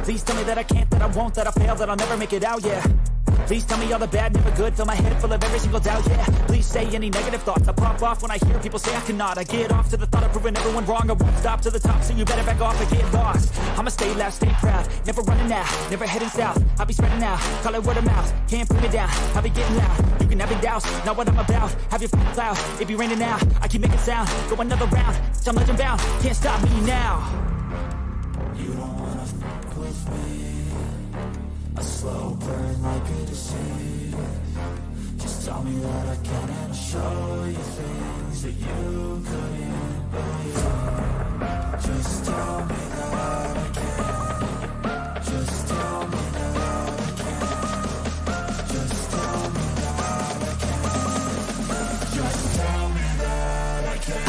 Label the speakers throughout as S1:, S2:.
S1: Please tell me that I can't, that I won't, that I fail, that I'll never make it out, yeah. Please tell me all the bad, never good, fill my head full of every single doubt, yeah. Please say any negative thoughts, I pop off when I hear people say I cannot. I get off to the thought of proving everyone wrong, I won't stop to the top, so you better back off and get lost. I'ma stay loud, stay proud, never running out, never heading south. I'll be spreading out, call it word of mouth, can't put me down, I'll be getting loud. You can have your doubts, not what I'm about, have your feelings loud, it be raining now. I keep making sound, go another round, I'm legend bound, can't stop me now. You don't wanna fuck with me, a slow burn like a disease. Just tell me that I can and I'll show you things that you couldn't believe. Just tell me that I can. Just tell me that I can. Just tell me that I can. Just tell me that I can.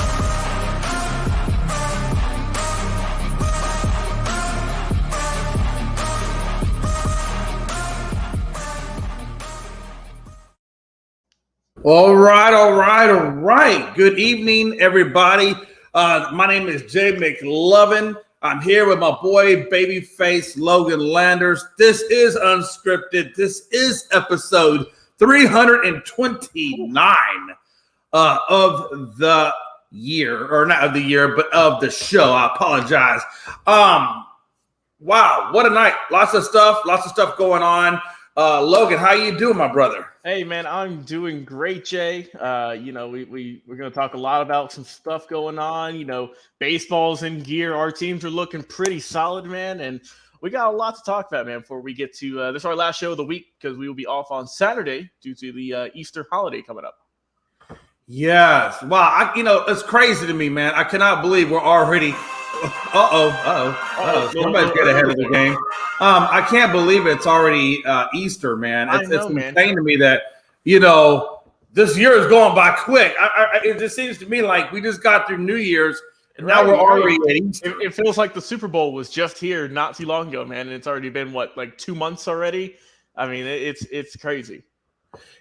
S2: All right. Good evening, everybody. My name is Jay McLovin. I'm here with my boy, babyface Logan Landers. This is Unscripted. This is episode 329 of the year, or not of the year, but of the show. I apologize. Wow, what a night. Lots of stuff going on. Logan, how you doing, my brother?
S3: Hey, man, I'm doing great, Jay. We're going to talk a lot about some stuff going on. Baseball's in gear. Our teams are looking pretty solid, man. And we got a lot to talk about, man, before we get to this is our last show of the week because we will be off on Saturday due to the Easter holiday coming up.
S2: Yes. Wow. It's crazy to me, man. I cannot believe we're already somebody's get ahead of the game. I can't believe it's already Easter, man. It's insane to me that, this year is going by quick. It just seems to me like we just got through New Year's and now we're already at Easter.
S3: It feels like the Super Bowl was just here not too long ago, man. And it's already been, 2 months already? I mean, it's crazy.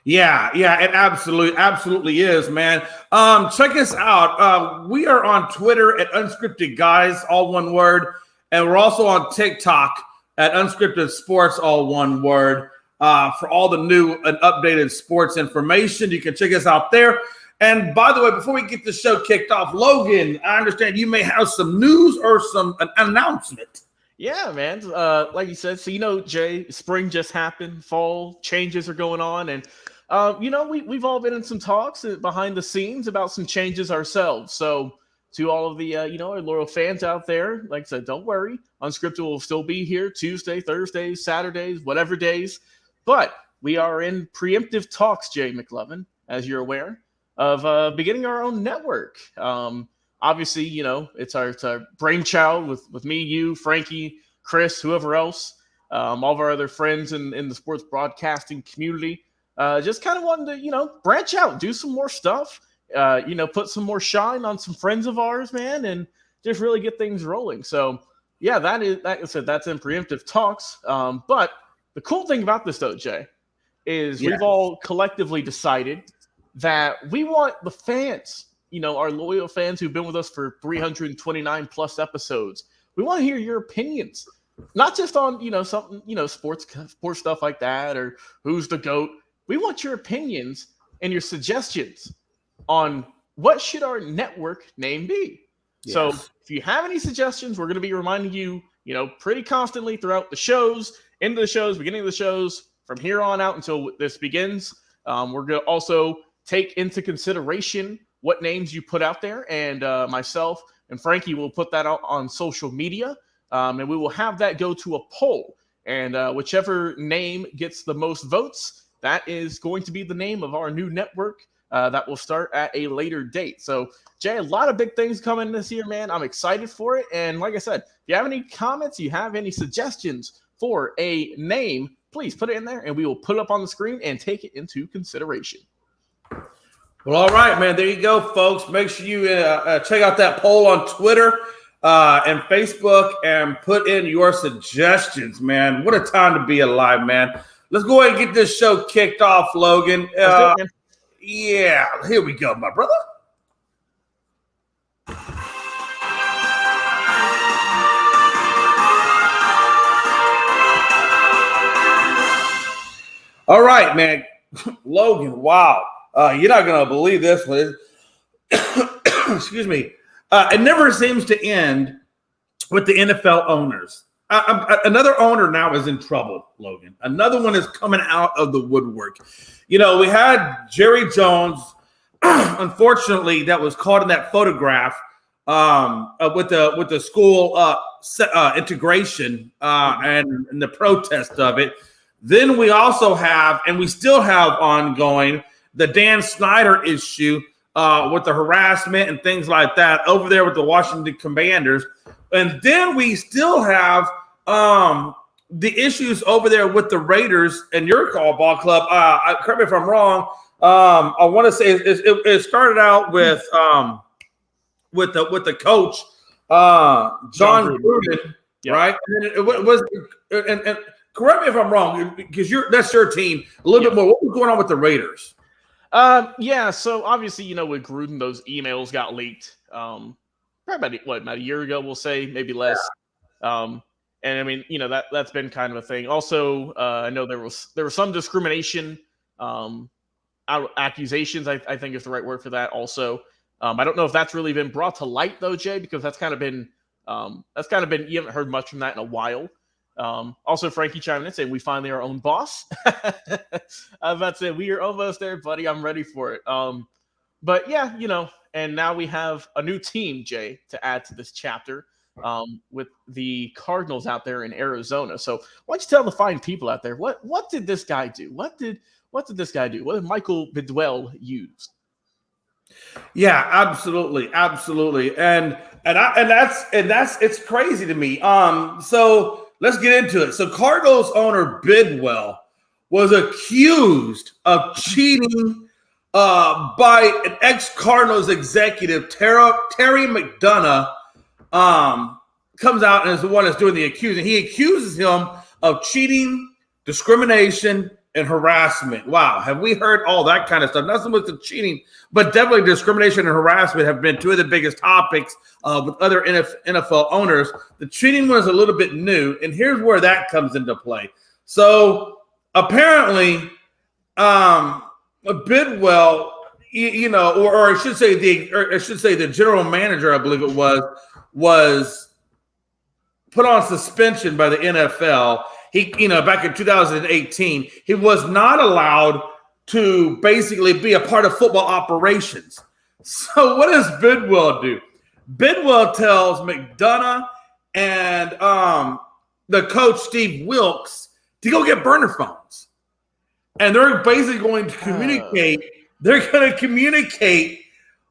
S2: Yeah, it absolutely is, man. Check us out. We are on Twitter at Unscripted Guys, all one word, and we're also on TikTok at Unscripted Sports, all one word. For all the new and updated sports information, you can check us out there. And by the way, before we get the show kicked off, Logan, I understand you may have some news or an announcement.
S3: Yeah, man. Like you said, so Jay, spring just happened, fall changes are going on, and we've all been in some talks behind the scenes about some changes ourselves. So to all of the our loyal fans out there, like I said, don't worry, Unscripted will still be here Tuesday, Thursdays, Saturdays, whatever days. But we are in preemptive talks, Jay McLovin, as you're aware, of beginning our own network. Obviously, it's our brainchild with me, you, Frankie, Chris, whoever else, all of our other friends in the sports broadcasting community. Just kind of wanted to, branch out, do some more stuff, put some more shine on some friends of ours, man, and just really get things rolling. So, yeah, that's in preemptive talks. But the cool thing about this, though, Jay, is we've all collectively decided that we want the fans, our loyal fans who've been with us for 329 plus episodes. We want to hear your opinions, not just on, something, sports stuff like that, or who's the GOAT. We want your opinions and your suggestions on what should our network name be. Yes. So if you have any suggestions, we're going to be reminding you, pretty constantly throughout the shows, into the shows, beginning of the shows, from here on out until this begins. We're going to also take into consideration what names you put out there, and myself and Frankie will put that out on social media, and we will have that go to a poll, and whichever name gets the most votes, that is going to be the name of our new network that will start at a later date. So, Jay, a lot of big things coming this year, man. I'm excited for it, and like I said, if you have any comments, you have any suggestions for a name, please put it in there, and we will put it up on the screen and take it into consideration.
S2: Well, all right, man. There you go, folks. Make sure you check out that poll on Twitter and Facebook and put in your suggestions, man. What a time to be alive, man. Let's go ahead and get this show kicked off, Logan. Yeah, here we go, my brother. All right, man. Logan, wow. You're not going to believe this one. Excuse me. It never seems to end with the NFL owners. Another owner now is in trouble, Logan. Another one is coming out of the woodwork. You know, we had Jerry Jones, unfortunately, that was caught in that photograph with the school integration and the protest of it. Then we also have, and we still have ongoing, the Dan Snyder issue with the harassment and things like that over there with the Washington Commanders. And then we still have the issues over there with the Raiders and your call ball club. Correct me if I'm wrong. I want to say it started out with the coach John Gruden, yep. Right? And it was and correct me if I'm wrong, because that's your team. A little bit more. What was going on with the Raiders?
S3: Yeah. So obviously, you know, with Gruden, those emails got leaked. Probably about a year ago, we'll say, maybe less. Yeah. And I mean, you know, that's been kind of a thing. Also, I know there was some discrimination accusations. I think is the right word for that. Also, I don't know if that's really been brought to light though, Jay, because that's kind of been you haven't heard much from that in a while. Also, Frankie chiming in saying we finally our own boss. I was about to say we are almost there, buddy. I'm ready for it. But yeah, you know, and now we have a new team, Jay, to add to this chapter. With the Cardinals out there in Arizona. So why don't you tell the fine people out there what did this guy do? What did this guy do? What did Michael Bidwell use?
S2: Yeah, absolutely, and that's it's crazy to me. So let's get into it. So Cardinals owner Bidwell was accused of cheating by an ex-Cardinals executive, Terry McDonough. Comes out and is the one that's doing the accusing. He accuses him of cheating, discrimination, and harassment. Wow, have we heard all that kind of stuff? Not so much the cheating, but definitely discrimination and harassment have been two of the biggest topics with other NFL owners. The cheating one is a little bit new, and here's where that comes into play. So apparently, Bidwell, you know, or I should say the general manager, I believe it was put on suspension by the NFL. He, you know, back in 2018, he was not allowed to basically be a part of football operations. So what does Bidwell do? Bidwell tells McDonough and the coach Steve Wilkes to go get burner phones. And they're basically going to communicate. They're going to communicate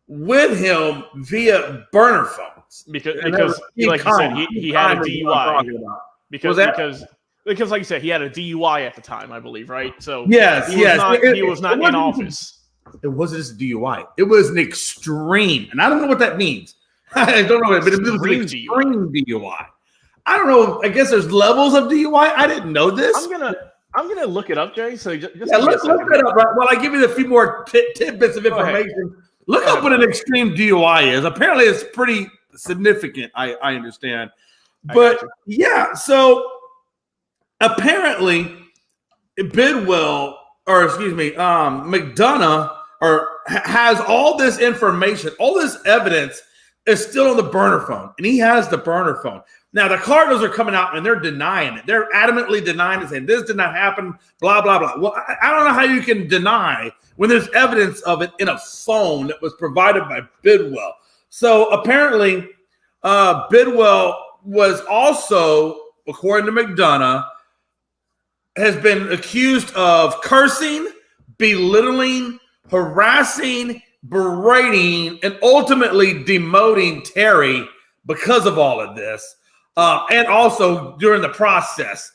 S2: with him via burner phones. Because
S3: like you said, he had a DUI. Because like you said, he had a DUI at the time, I believe, right? So he was not in office.
S2: It wasn't just a DUI. It was an extreme, and I don't know what that means. I don't know, but it was an extreme DUI. I don't know. I guess there's levels of DUI. I didn't know this.
S3: I'm gonna look it up, Jay. So let's
S2: look that up. Right? While I give you a few more tidbits of information. Look up what an extreme DUI is. Apparently, it's pretty significant. I understand, but yeah. So apparently, McDonough has all this information, all this evidence is still on the burner phone, and he has the burner phone. Now, the Cardinals are coming out and they're denying it. They're adamantly denying it, saying this did not happen, blah, blah, blah. Well, I don't know how you can deny when there's evidence of it in a phone that was provided by Bidwell. So apparently, Bidwell was also, according to McDonough, has been accused of cursing, belittling, harassing, berating, and ultimately demoting Terry because of all of this. And also during the process.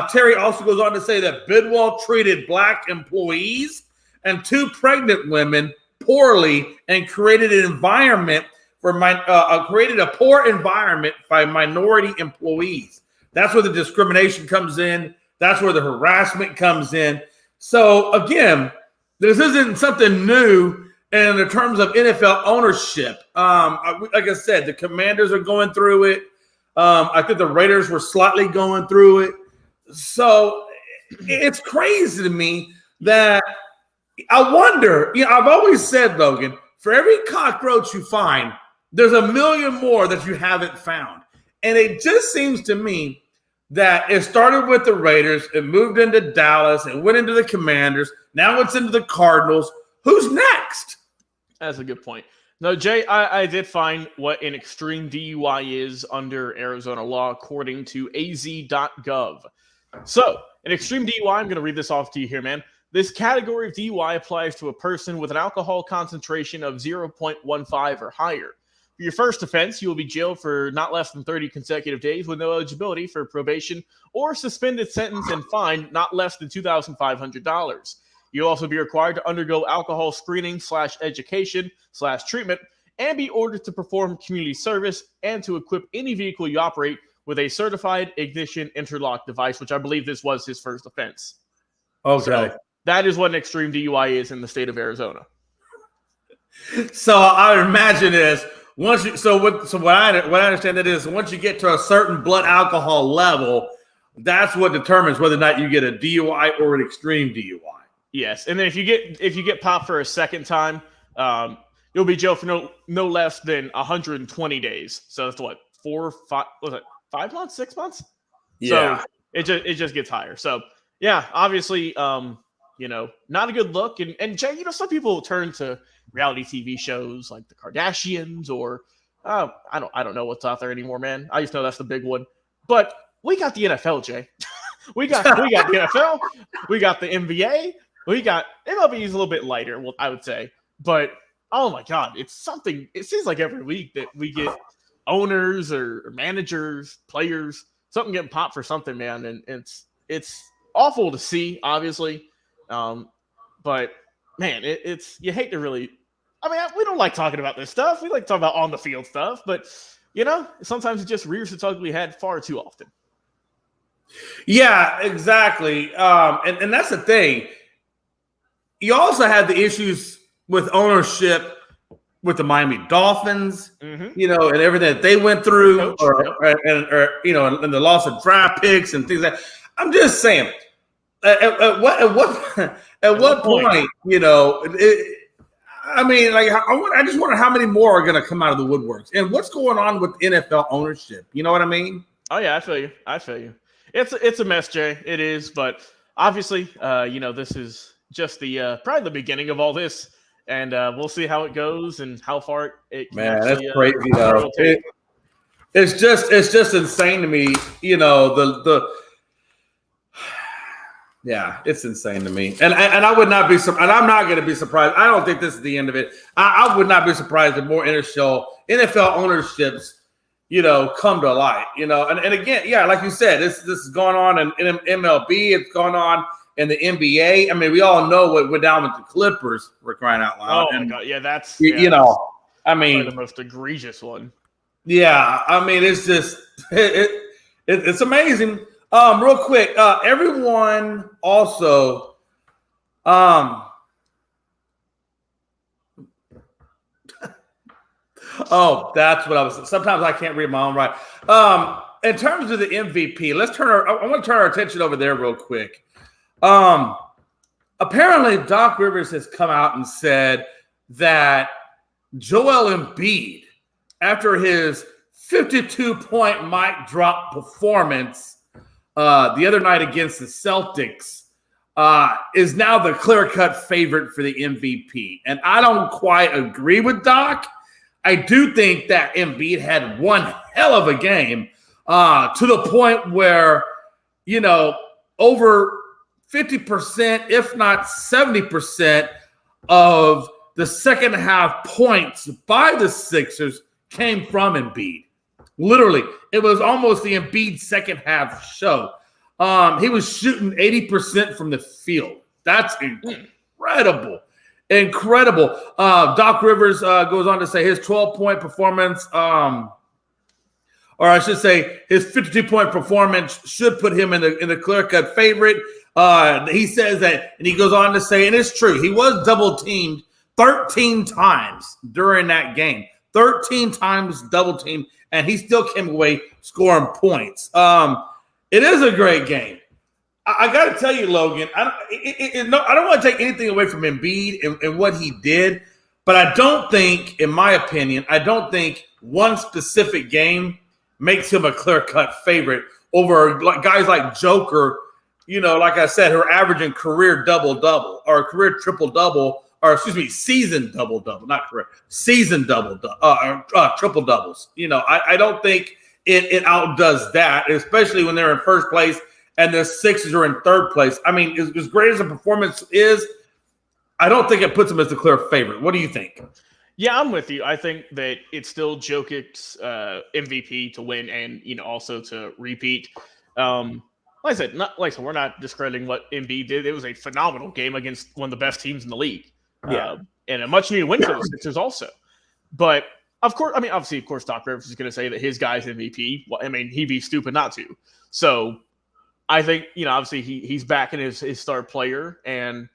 S2: Terry also goes on to say that Bidwell treated black employees and 2 pregnant women poorly and created an environment created a poor environment by minority employees. That's where the discrimination comes in. That's where the harassment comes in. So again, this isn't something new in the terms of NFL ownership. Like I said, the Commanders are going through it. I think the Raiders were slightly going through it. So it's crazy to me that I wonder, I've always said, Logan, for every cockroach you find, there's a million more that you haven't found. And it just seems to me that it started with the Raiders, it moved into Dallas, it went into the Commanders, now it's into the Cardinals. Who's next?
S3: That's a good point. No, Jay, I did find what an extreme DUI is under Arizona law, according to az.gov. So, an extreme DUI, I'm going to read this off to you here, man. This category of DUI applies to a person with an alcohol concentration of 0.15 or higher. For your first offense, you will be jailed for not less than 30 consecutive days with no eligibility for probation or suspended sentence and fined not less than $2,500. You'll also be required to undergo alcohol screening / education / treatment and be ordered to perform community service and to equip any vehicle you operate with a certified ignition interlock device, which I believe this was his first offense.
S2: Okay.
S3: So that is what an extreme DUI is in the state of Arizona.
S2: So I would imagine is once you what I understand it is once you get to a certain blood alcohol level, that's what determines whether or not you get a DUI or an extreme DUI.
S3: Yes, and then if you get popped for a second time, you'll be jailed for no less than 120 days. So that's what 5 months, 6 months.
S2: Yeah.
S3: So it just gets higher. So yeah, obviously, not a good look. And Jay, some people turn to reality TV shows like the Kardashians or I don't know what's out there anymore, man. I just know that's the big one. But we got the NFL, Jay. we got the NFL. We got the NBA. We got MLB is a little bit lighter, I would say. But oh my God, it's something. It seems like every week that we get owners or managers, players, something getting popped for something, man. And it's awful to see, obviously. But man, it's you hate to really. I mean, we don't like talking about this stuff. We like to talk about on the field stuff, but sometimes it just rears its ugly head far too often.
S2: Yeah, exactly. And that's the thing. You also had the issues with ownership with the Miami Dolphins, and everything that they went through, and the loss of draft picks and things like that. I'm just saying, at what point, I just wonder how many more are going to come out of the woodworks and what's going on with NFL ownership. You know what I mean?
S3: Oh yeah, I feel you. It's a mess, Jay. It is, but obviously, this is just the probably the beginning of all this, and we'll see how it goes and how far it can.
S2: Man, that's crazy though. It's just insane to me. Yeah, it's insane to me, and I would not be and I'm not going to be surprised. I don't think this is the end of it. I would not be surprised if more NFL ownerships, come to light. And again, yeah, like you said, this is going on in MLB. It's going on in the NBA. I mean, we all know what went down with the Clippers. We're crying out loud.
S3: Oh my God, yeah, that's
S2: I mean,
S3: the most egregious one.
S2: Yeah, I mean, it's just it's amazing. Real quick, everyone also, oh, that's what I was. Sometimes I can't read my own right. In terms of the MVP, I want to turn our attention over there real quick. Apparently, Doc Rivers has come out and said that Joel Embiid, after his 52-point mic drop performance the other night against the Celtics, is now the clear-cut favorite for the MVP. And I don't quite agree with Doc. I do think that Embiid had one hell of a game to the point where, over 50%, if not 70% of the second half points by the Sixers came from Embiid. Literally, it was almost the Embiid second half show. He was shooting 80% from the field. That's incredible. Incredible. Doc Rivers goes on to say his 12-point performance, or I should say his 52-point performance should put him in the clear-cut favorite. He says that, and he goes on to say, and it's true, he was double-teamed 13 times during that game. 13 times double-teamed, and he still came away scoring points. It is a great game. I got to tell you, Logan, I don't want to take anything away from Embiid and what he did, but I don't think, in my opinion, one specific game makes him a clear-cut favorite over guys like Joker. Like I said, who are averaging career double-double or career triple-double, or excuse me, season double-double, not career, season triple-doubles. I don't think it outdoes that, especially when they're in first place and the Sixers are in third place. I mean, as great as a performance is, I don't think it puts them as the clear favorite. What do you think?
S3: Yeah, I'm with you. I think that it's still Jokic's MVP to win and, also to repeat. Like I said, we're not discrediting what Embiid did. It was a phenomenal game against one of the best teams in the league.
S2: Yeah.
S3: And a much-needed win for the Sixers also. But, of course, Doc Rivers is going to say that his guy's MVP. Well, I mean, he'd be stupid not to. So, I think, obviously he's backing his star player, and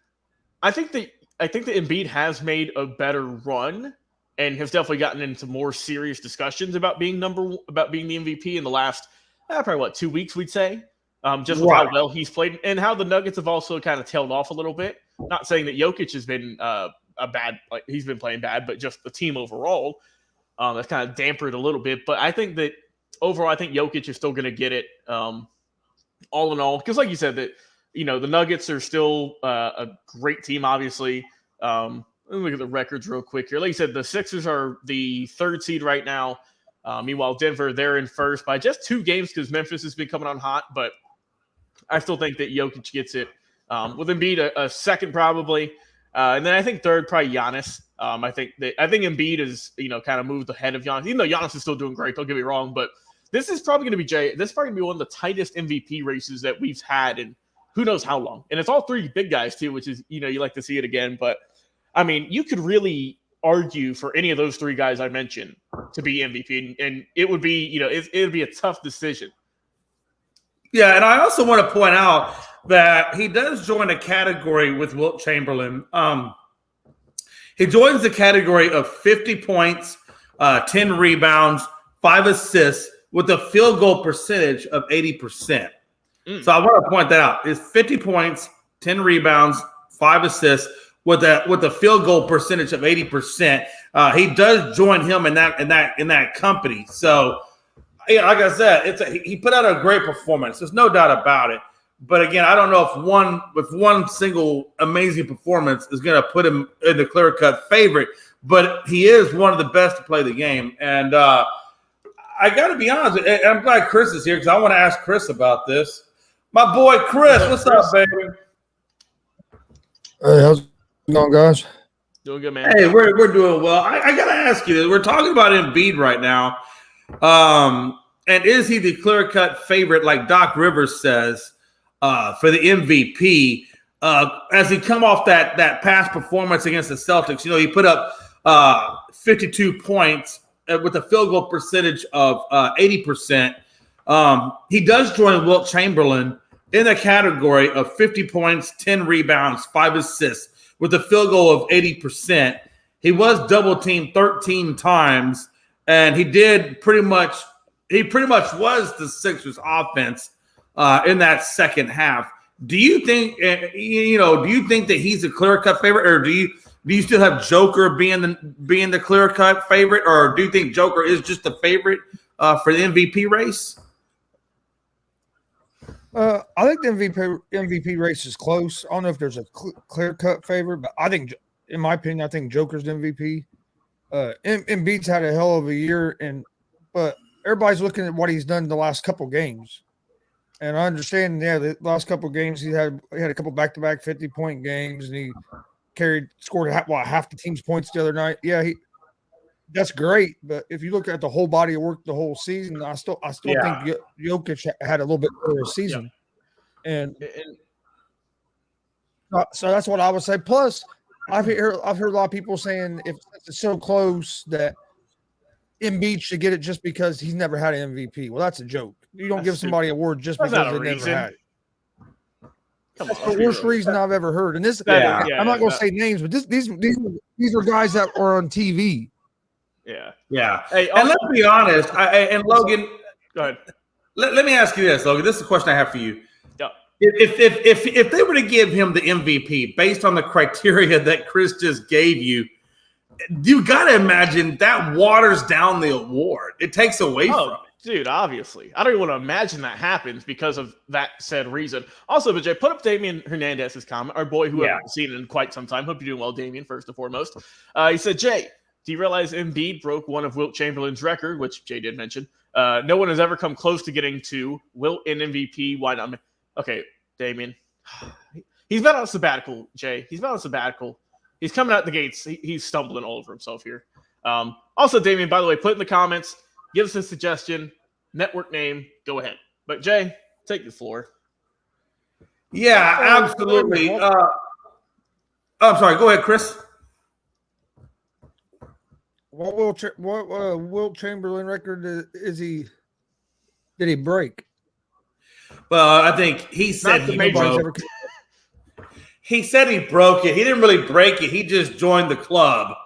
S3: I think that Embiid has made a better run and has definitely gotten into more serious discussions about being the MVP in the last probably 2 weeks, we'd say. Just with how well he's played and how the Nuggets have also kind of tailed off a little bit. Not saying that Jokic has been he's been playing bad, but just the team overall that's kind of dampened a little bit. But I think that overall, I think Jokic is still going to get it. All in all, because like you said, that the Nuggets are still a great team, obviously. Let me look at the records real quick here. Like you said, the Sixers are the third seed right now. Meanwhile, Denver, they're in first by just 2 games because Memphis has been coming on hot. But I still think that Jokic gets it. With Embiid a second probably, and then I think third probably Giannis. I think Embiid is kind of moved ahead of Giannis, even though Giannis is still doing great. Don't get me wrong, but this is probably going to be one of the tightest MVP races that we've had in who knows how long. And it's all 3 big guys too, which is, you like to see it again. But I mean, you could really argue for any of those 3 guys I mentioned to be MVP, and it would be, it would be a tough decision.
S2: Yeah, and I also want to point out that he does join a category with Wilt Chamberlain. He joins the category of 50 points, 10 rebounds, 5 assists, with a field goal percentage of 80%. So I want to point that out. It's 50 points, 10 rebounds, 5 assists with a field goal percentage of 80%. He does join him in that company. So, like I said, he put out a great performance. There's no doubt about it. But again, I don't know if one single amazing performance is going to put him in the clear-cut favorite. But he is one of the best to play the game. And I got to be honest, and I'm glad Chris is here because I want to ask Chris about this. My boy Chris, what's up, baby?
S4: Hey, how's it going, guys?
S3: Doing good, man.
S2: Hey, we're doing well. I got to ask you this. We're talking about Embiid right now. And is he the clear-cut favorite, like Doc Rivers says, for the MVP? As he come off that past performance against the Celtics, he put up 52 points with a field goal percentage of 80%. He does join Wilt Chamberlain in the category of 50 points, 10 rebounds, 5 assists with a field goal of 80%. He was double teamed 13 times, and he pretty much was the Sixers offense in that second half. Do you think that he's a clear-cut favorite, or do you still have Joker being the clear-cut favorite, or do you think Joker is just the favorite for the MVP race?
S4: I think the MVP race is close. I don't know if there's a clear-cut favorite, but I think, in my opinion, I think Joker's the MVP. Embiid's had a hell of a year, but everybody's looking at what he's done the last couple games. And I understand, the last couple games he had a couple back-to-back 50-point games, and he scored half the team's points the other night. Yeah, that's great. But if you look at the whole body of work the whole season, I still think Jokic had a little bit better of a season. Yeah. And so that's what I would say. Plus, I've heard a lot of people saying if it's so close that Embiid should get it just because he's never had an MVP. Well, that's a joke. You don't give somebody an award just because they never had it. That's the worst reason I've ever heard. And I'm not going to say names, but these are guys that are on TV.
S2: Yeah. Hey, and let's be honest. Logan,
S3: go ahead.
S2: Let me ask you this, Logan. This is a question I have for you.
S3: Yeah.
S2: if they were to give him the MVP based on the criteria that Chris just gave you, you got to imagine that waters down the award. It takes away from it.
S3: Dude, obviously. I don't even want to imagine that happens because of that said reason. Also, but Jay, put up Damian Hernandez's comment, our boy who I haven't seen in quite some time. Hope you're doing well, Damian, first and foremost. He said, Jay, do you realize Embiid broke one of Wilt Chamberlain's record, which Jay did mention? No one has ever come close to getting to Wilt in MVP. Why not? Okay, Damian. He's been on a sabbatical, Jay. He's been on a sabbatical. He's coming out the gates. He's stumbling all over himself here. Also, Damian, by the way, put in the comments, give us a suggestion, network name, go ahead. But Jay, take the floor.
S2: Yeah, absolutely. I'm sorry. Go ahead, Chris.
S4: What Wilt Chamberlain record did he break?
S2: Well, I think he said he broke. He said he broke it. He didn't really break it. He just joined the club.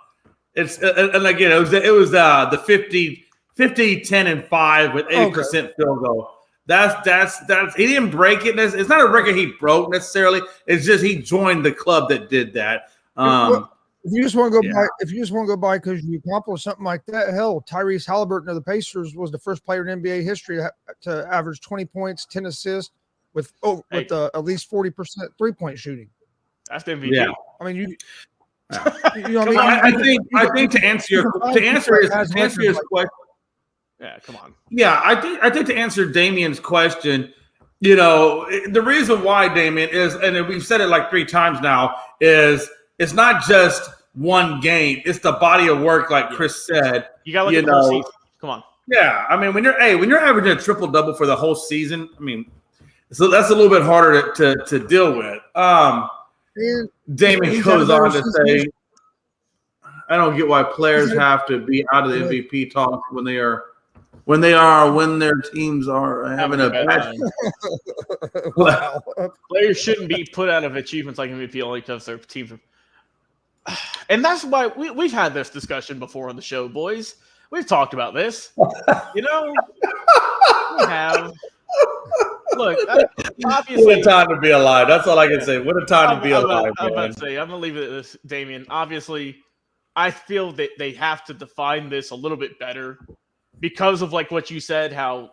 S2: It's and again, it was the 50, 10, and 5 with 80% field goal. That's he didn't break it. It's not a record he broke necessarily. It's just he joined the club that did that.
S4: If you just want to go by, because you accomplished something like that, hell, Tyrese Halliburton of the Pacers was the first player in NBA history to average 20 points, 10 assists with at least 40% 3-point shooting.
S3: That's the MVP.
S2: Yeah.
S4: I mean, you
S2: know what I mean? I think to answer his question.
S3: Yeah, come on.
S2: Yeah, I think to answer Damian's question, you know, the reason why, Damian, is, and we've said it like 3 times now, is it's not just one game. It's the body of work, like Chris said.
S3: You got to look at the whole season. Come on.
S2: Yeah, I mean, when you're averaging a triple-double for the whole season, I mean, so that's a little bit harder to deal with. Damian goes on to say, I don't get why players have to be out of the MVP talk when their teams are having a bad.
S3: Wow. Players shouldn't be put out of achievements like MVP only because their teams are. And that's why we've had this discussion before on the show, boys. We've talked about this. You know, we have. Look, obviously,
S2: what a time to be alive. That's all I can say. What a time to be alive.
S3: I'm about to say, I'm going to leave it at this, Damian. Obviously, I feel that they have to define this a little bit better because of like what you said, how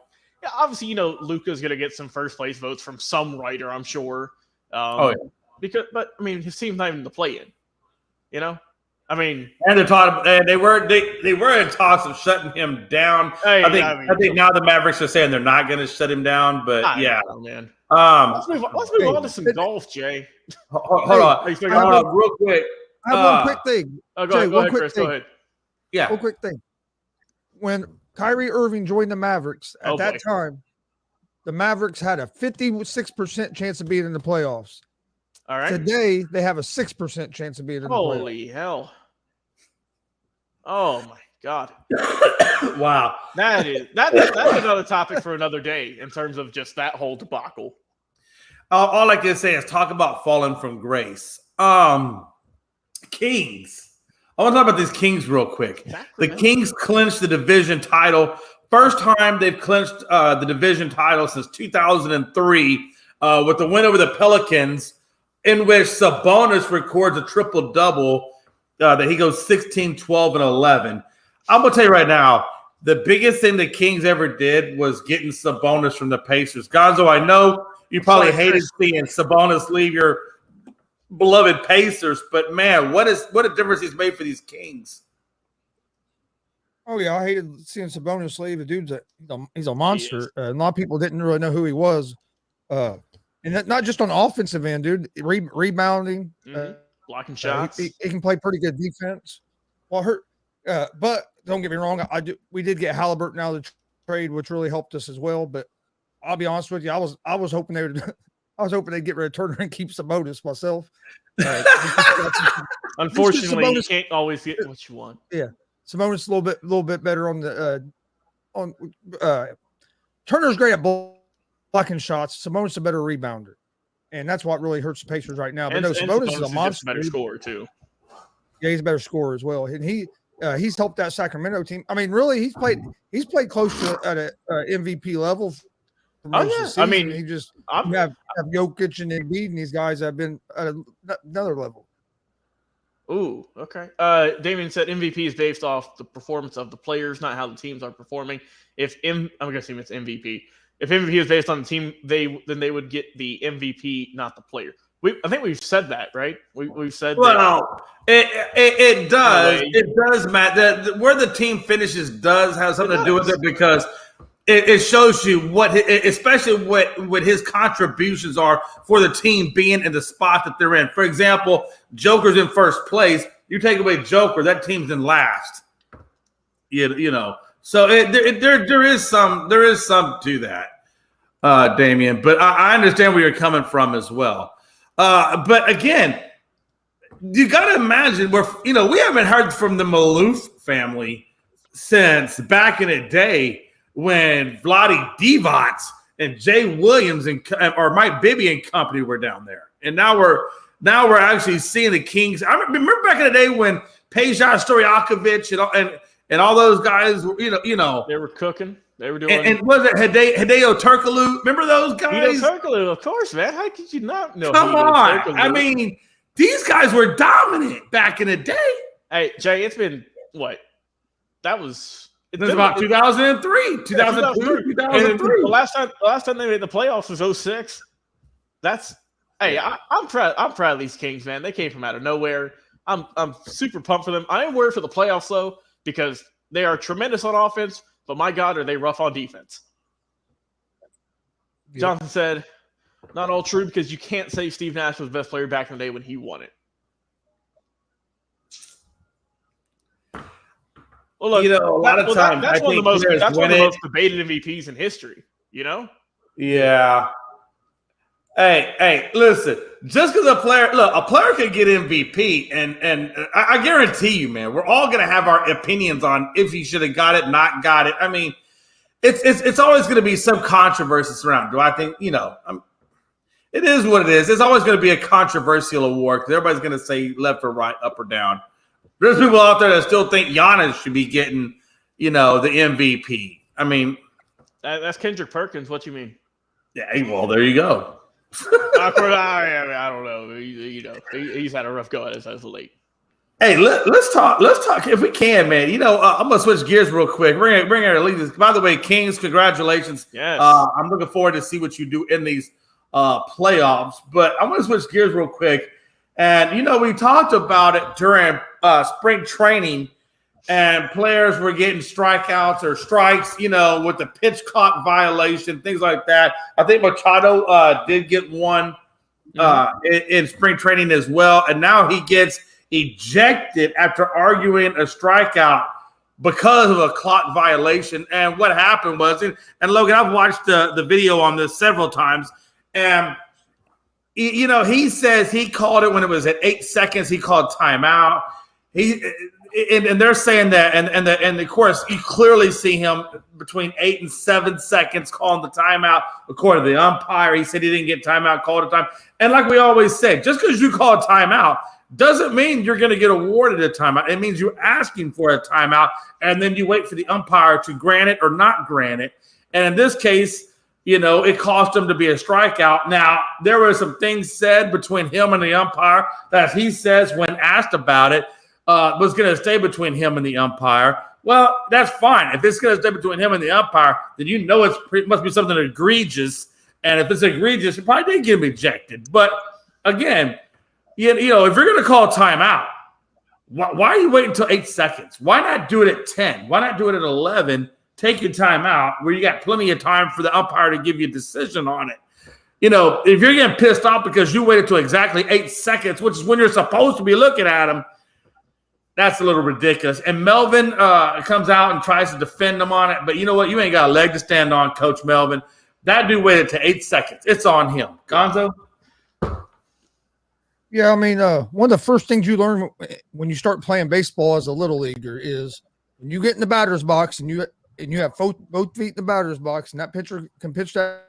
S3: obviously, you know, Luka's going to get some first place votes from some writer, I'm sure. But I mean, his team's not even the play-in. You know, I mean,
S2: and they were in talks of shutting him down. I think now the Mavericks are saying they're not going to shut him down, but
S3: man. Let's move on to some golf, Jay.
S2: Hold on, real quick.
S4: I have one quick thing.
S3: Go ahead, Chris. Go ahead.
S2: Yeah,
S4: one quick thing. When Kyrie Irving joined the Mavericks at that time, the Mavericks had a 56% chance of being in the playoffs.
S3: All right.
S4: Today, they have a 6% chance of being in the playoffs.
S3: Holy hell. Oh, my God.
S2: Wow.
S3: That's another topic for another day in terms of just that whole debacle.
S2: All I can say is talk about falling from grace. Kings. I want to talk about these Kings real quick. Exactly, the Kings clinched the division title. First time they've clinched the division title since 2003 with the win over the Pelicans, in which Sabonis records a triple-double that he goes 16, 12, and 11. I'm going to tell you right now, the biggest thing the Kings ever did was getting Sabonis from the Pacers. Gonzo, I know you probably hated seeing Sabonis leave your beloved Pacers, but man, what a difference he's made for these Kings.
S4: Oh yeah, I hated seeing Sabonis leave. The dude's he's a monster. A lot of people didn't really know who he was, and not just on the offensive end, dude. Rebounding,
S3: blocking shots.
S4: He can play pretty good defense. Well, but don't get me wrong. We did get Halliburton out of the trade, which really helped us as well. But I'll be honest with you, I was hoping they'd get rid of Turner and keep Sabonis myself.
S3: Unfortunately, you can't always get what you want.
S4: Yeah, Sabonis a little bit better on the Turner's great at blocking shots. Sabonis a better rebounder, and that's what really hurts the Pacers right now. But Sabonis is a monster.
S3: Better scorer too.
S4: Yeah, he's a better scorer as well, and he's helped that Sacramento team. I mean, really, he's played close to at a MVP level most of the season.
S3: I mean,
S4: you have Jokic and Embiid, and these guys have been at another level.
S3: Ooh, okay. Damien said MVP is based off the performance of the players, not how the teams are performing. I'm guessing it's MVP. If MVP is based on the team, then they would get the MVP, not the player. I think we've said that, right? We've said
S2: well, it does.
S3: Anyway.
S2: It does, Matt. Where the team finishes does have something to do with it because it shows you especially what his contributions are for the team being in the spot that they're in. For example, Joker's in first place. You take away Joker, that team's in last. You know, so there is some to that, Damien. But I understand where you're coming from as well. But again, you got to imagine we haven't heard from the Maloof family since back in the day when Vlade Divac and Jay Williams or Mike Bibby and company were down there, and now we're actually seeing the Kings. I remember back in the day when Peja Stojakovic and all those guys were,
S3: they were cooking. They were doing.
S2: And was it Hideo Turkoglu? Remember those guys?
S3: Hideo Turkoglu, of course, man. How could you not know?
S2: Come
S3: Hideo
S2: on.
S3: Turkoglu?
S2: I mean, these guys were dominant back in the day.
S3: Hey, Jay, it's been what? That was.
S2: It was about 2003, 2002, 2003.
S3: The last time they made the playoffs was 2006. I'm proud of these Kings, man. They came from out of nowhere. I'm super pumped for them. I am worried for the playoffs though because they are tremendous on offense. But my God, are they rough on defense? Yeah. Jonathan said, not all true because you can't say Steve Nash was the best player back in the day when he won it. Well, look,
S2: a lot of times
S3: that's one of the most debated MVPs in history,
S2: Yeah. Hey, listen, just because a player can get MVP, and I guarantee you, man, we're all going to have our opinions on if he should have got it, not got it. I mean, it's always going to be some controversy around. Do I think, it is what it is. It's always going to be a controversial award because everybody's going to say left or right, up or down. There's people out there that still think Giannis should be getting, the MVP. I mean.
S3: That's Kendrick Perkins. What you mean?
S2: Yeah, well, there you go.
S3: I don't know. He's had a rough go at it as of late.
S2: Hey, let's talk if we can, man. I'm gonna switch gears real quick. Bring our leaders. By the way, Kings, congratulations.
S3: Yes.
S2: I'm looking forward to see what you do in these playoffs. But I'm gonna switch gears real quick. And we talked about it during spring training, and players were getting strikeouts or strikes, with the pitch clock violation, things like that. I think Machado did get one in spring training as well, and now he gets ejected after arguing a strikeout because of a clock violation. And what happened was, and Logan, I've watched the video on this several times, and he says he called it when it was at 8 seconds. He called timeout. And they're saying that, and of course, you clearly see him between 8 and 7 seconds calling the timeout. According to the umpire, he said he didn't get timeout, called a time. And like we always say, just because you call a timeout doesn't mean you're going to get awarded a timeout. It means you're asking for a timeout, and then you wait for the umpire to grant it or not grant it. And in this case, it cost him to be a strikeout. Now, there were some things said between him and the umpire that he says when asked about it, was going to stay between him and the umpire. Well, that's fine. If it's going to stay between him and the umpire, then it must be something egregious. And if it's egregious, it probably did get him ejected. But again, if you're going to call timeout, why are you waiting until 8 seconds? Why not do it at 10? Why not do it at 11? Take your time out where you got plenty of time for the umpire to give you a decision on it. If you're getting pissed off because you waited till exactly 8 seconds, which is when you're supposed to be looking at him, that's a little ridiculous. And Melvin comes out and tries to defend him on it. But you know what? You ain't got a leg to stand on, Coach Melvin. That dude waited to 8 seconds. It's on him. Gonzo?
S4: Yeah, I mean, one of the first things you learn when you start playing baseball as a little leaguer is when you get in the batter's box and you have both feet in the batter's box and that pitcher can pitch that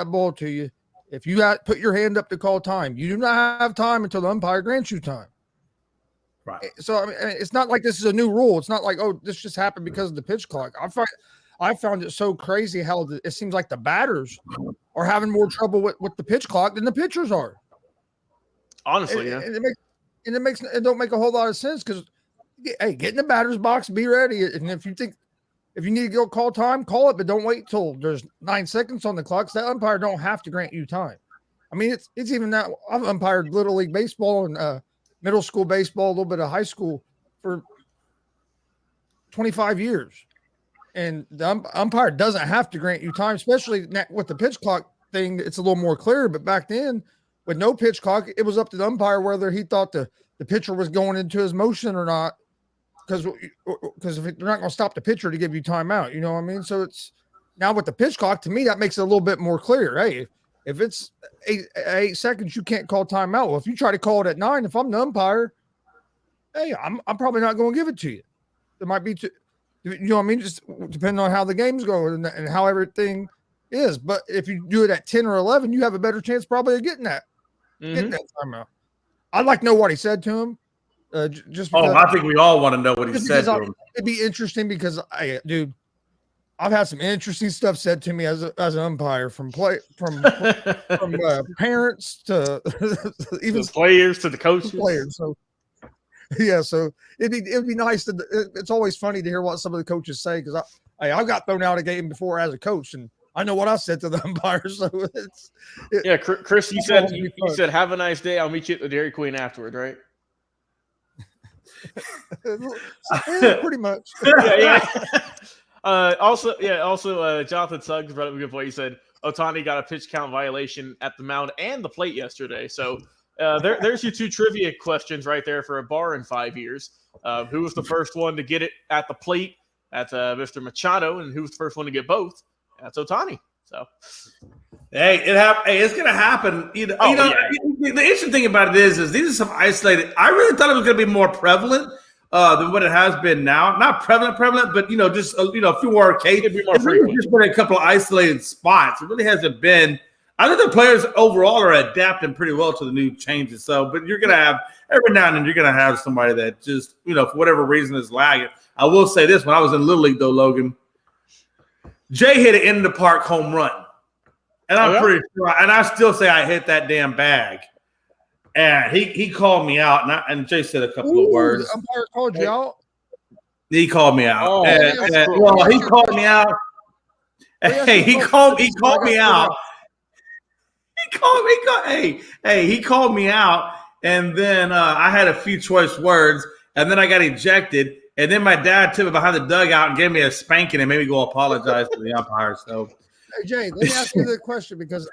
S4: ball to you. If you put your hand up to call time, you do not have time until the umpire grants you time. Right. So I mean, it's not like this is a new rule. It's not like, oh, this just happened because of the pitch clock. I found it so crazy how it seems like the batters are having more trouble with the pitch clock than the pitchers are.
S3: Honestly,
S4: And it don't make a whole lot of sense because, hey, get in the batter's box, be ready, and if you need to go call time, call it, but don't wait till there's 9 seconds on the clock. So that umpire don't have to grant you time. I mean, it's even that I've umpired Little League baseball and middle school baseball, a little bit of high school for 25 years. And the umpire doesn't have to grant you time, especially with the pitch clock thing. It's a little more clear. But back then, with no pitch clock, it was up to the umpire whether he thought the pitcher was going into his motion or not. Because if they're not going to stop the pitcher to give you timeout, you know what I mean? So it's now with the pitch clock, to me, that makes it a little bit more clear. Hey, if it's 8 seconds, you can't call timeout. Well, if you try to call it at 9, if I'm the umpire, hey, I'm probably not going to give it to you. There might be you know what I mean? Just depending on how the game's going and how everything is. But if you do it at 10 or 11, you have a better chance probably of getting that timeout. I'd like to know what he said to him. Just because,
S2: I think we all want to know what he said to him.
S4: It'd be interesting because, dude, I've had some interesting stuff said to me as an umpire from parents to even
S3: the players to the coaches.
S4: Players. So yeah, so it'd be nice to. It's always funny to hear what some of the coaches say because I got thrown out of a game before as a coach and I know what I said to the umpires. So
S3: Chris, you said have a nice day. I'll meet you at the Dairy Queen afterward, right?
S4: Pretty much.
S3: Yeah. Also, Jonathan Suggs brought up a good point. He said Ohtani got a pitch count violation at the mound and the plate yesterday. So there's your two trivia questions right there for a bar in 5 years. Who was the first one to get it at the plate? That's Mr. Machado, and who was the first one to get both? That's Ohtani. So,
S2: hey, it's gonna happen. The interesting thing about it is these are some isolated. I really thought it was gonna be more prevalent than what it has been now. Not prevalent, but just a few more cases.
S3: It'd be more frequent.
S2: Just been a couple of isolated spots. It really hasn't been. I think the players overall are adapting pretty well to the new changes. So, but you're gonna have every now and then you're gonna have somebody that just for whatever reason is lagging. I will say this: when I was in Little League, though, Logan, Jay hit an in the park home run, and I'm pretty sure, and I still say I hit that damn bag. And he called me out, and Jay said a couple of words.
S4: The umpire called you out.
S2: He called me out.
S3: Oh,
S2: he called me out. Hey, he called me out. He called me out, and then I had a few choice words, and then I got ejected, and then my dad took me behind the dugout and gave me a spanking and made me go apologize to the umpire. So,
S4: hey Jay, let me ask you the question because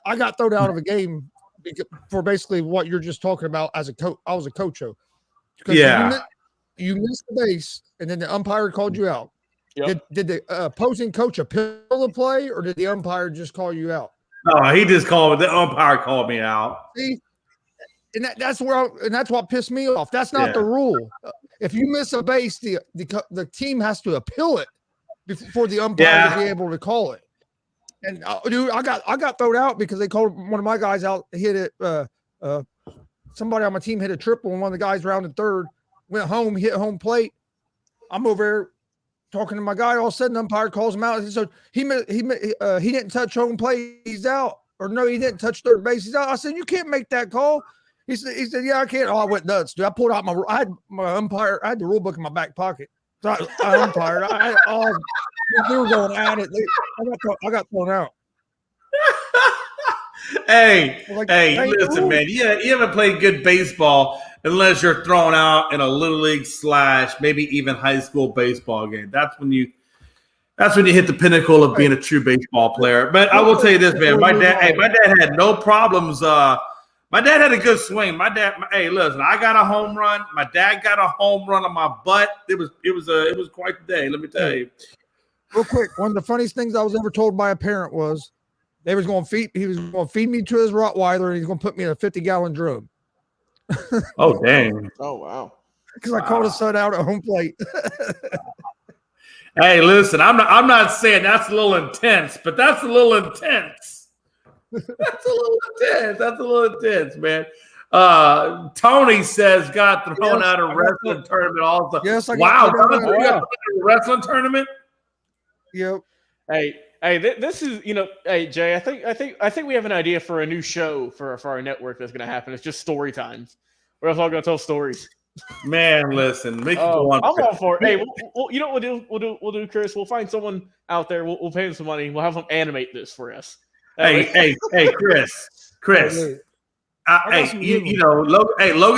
S4: I got thrown out of a game for basically what you're just talking about as a coach. I was a coach.
S2: Yeah,
S4: you missed the base, and then the umpire called you out.
S3: Yep.
S4: Did the opposing coach appeal the play, or did the umpire just call you out?
S2: No, he just called. The umpire called me out.
S4: See, and that's what pissed me off. That's not the rule. If you miss a base, the team has to appeal it before the umpire to be able to call it. And dude, I got thrown out because they called one of my guys out. Hit it. Somebody on my team hit a triple, and one of the guys rounded third, went home, hit home plate. I'm over there talking to my guy. All of a sudden, the umpire calls him out. So he didn't touch home plate. He's out. Or no, he didn't touch third base. He's out. I said, you can't make that call. He said, yeah, I can't. Oh, I went nuts, dude. I pulled out I had my umpire. I had the rule book in my back pocket. So I umpired. They were going at it. I got thrown out.
S2: Hey, listen, man. Yeah, you haven't played good baseball unless you're thrown out in a little league / maybe even high school baseball game. That's when you hit the pinnacle of being a true baseball player. But I will tell you this, man. My dad had no problems. My dad had a good swing. Listen, I got a home run. My dad got a home run on my butt. It was quite the day. Let me tell you.
S4: Real quick, one of the funniest things I was ever told by a parent was he was going to feed me to his Rottweiler, and he's going to put me in a 50-gallon drum.
S2: Oh, dang.
S3: Oh, wow.
S4: Because I called his son out at home plate.
S2: Hey, listen, I'm not saying that's a little intense, but that's a little intense. That's a little intense, man. Tony says got thrown out of wrestling tournament also.
S4: Yes,
S2: wow, you got thrown out of wrestling tournament?
S4: Yep.
S3: Hey, this is hey Jay, I think we have an idea for a new show for our network that's going to happen. It's just story times. We're all going to tell stories.
S2: Man, listen, make it go on.
S3: I'm all for it. Hey, you know what we'll do, Chris. We'll find someone out there. We'll pay them some money. We'll have them animate this for us.
S2: Hey, Chris. Logan's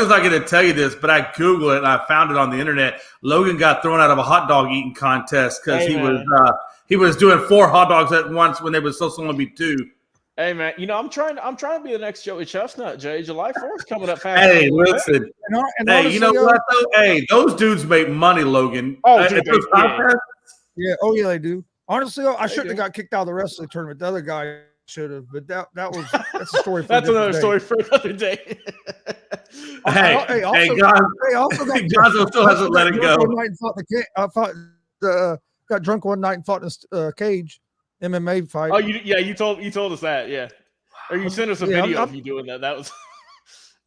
S2: not going to tell you this, but I Googled it and I found it on the internet. Logan got thrown out of a hot dog eating contest because he was doing 4 hot dogs at once when they were supposed to only be 2.
S3: Hey man, I'm trying to be the next Joey Chestnut, Jay. July 4th coming up fast.
S2: Hey, listen.
S4: And
S2: hey, you know what though? Hey, those dudes make money, Logan.
S3: Oh, dude,
S4: yeah. Oh yeah, they do. Honestly, I shouldn't have got kicked out of the rest of the tournament. The other guy should have, but that's a story for
S3: that's another story for another day.
S2: Gonzo still hasn't let it go.
S4: Got drunk one night and fought in a cage MMA fight.
S3: Oh, you told us that, yeah. Or you sent us a video of you doing that. That was.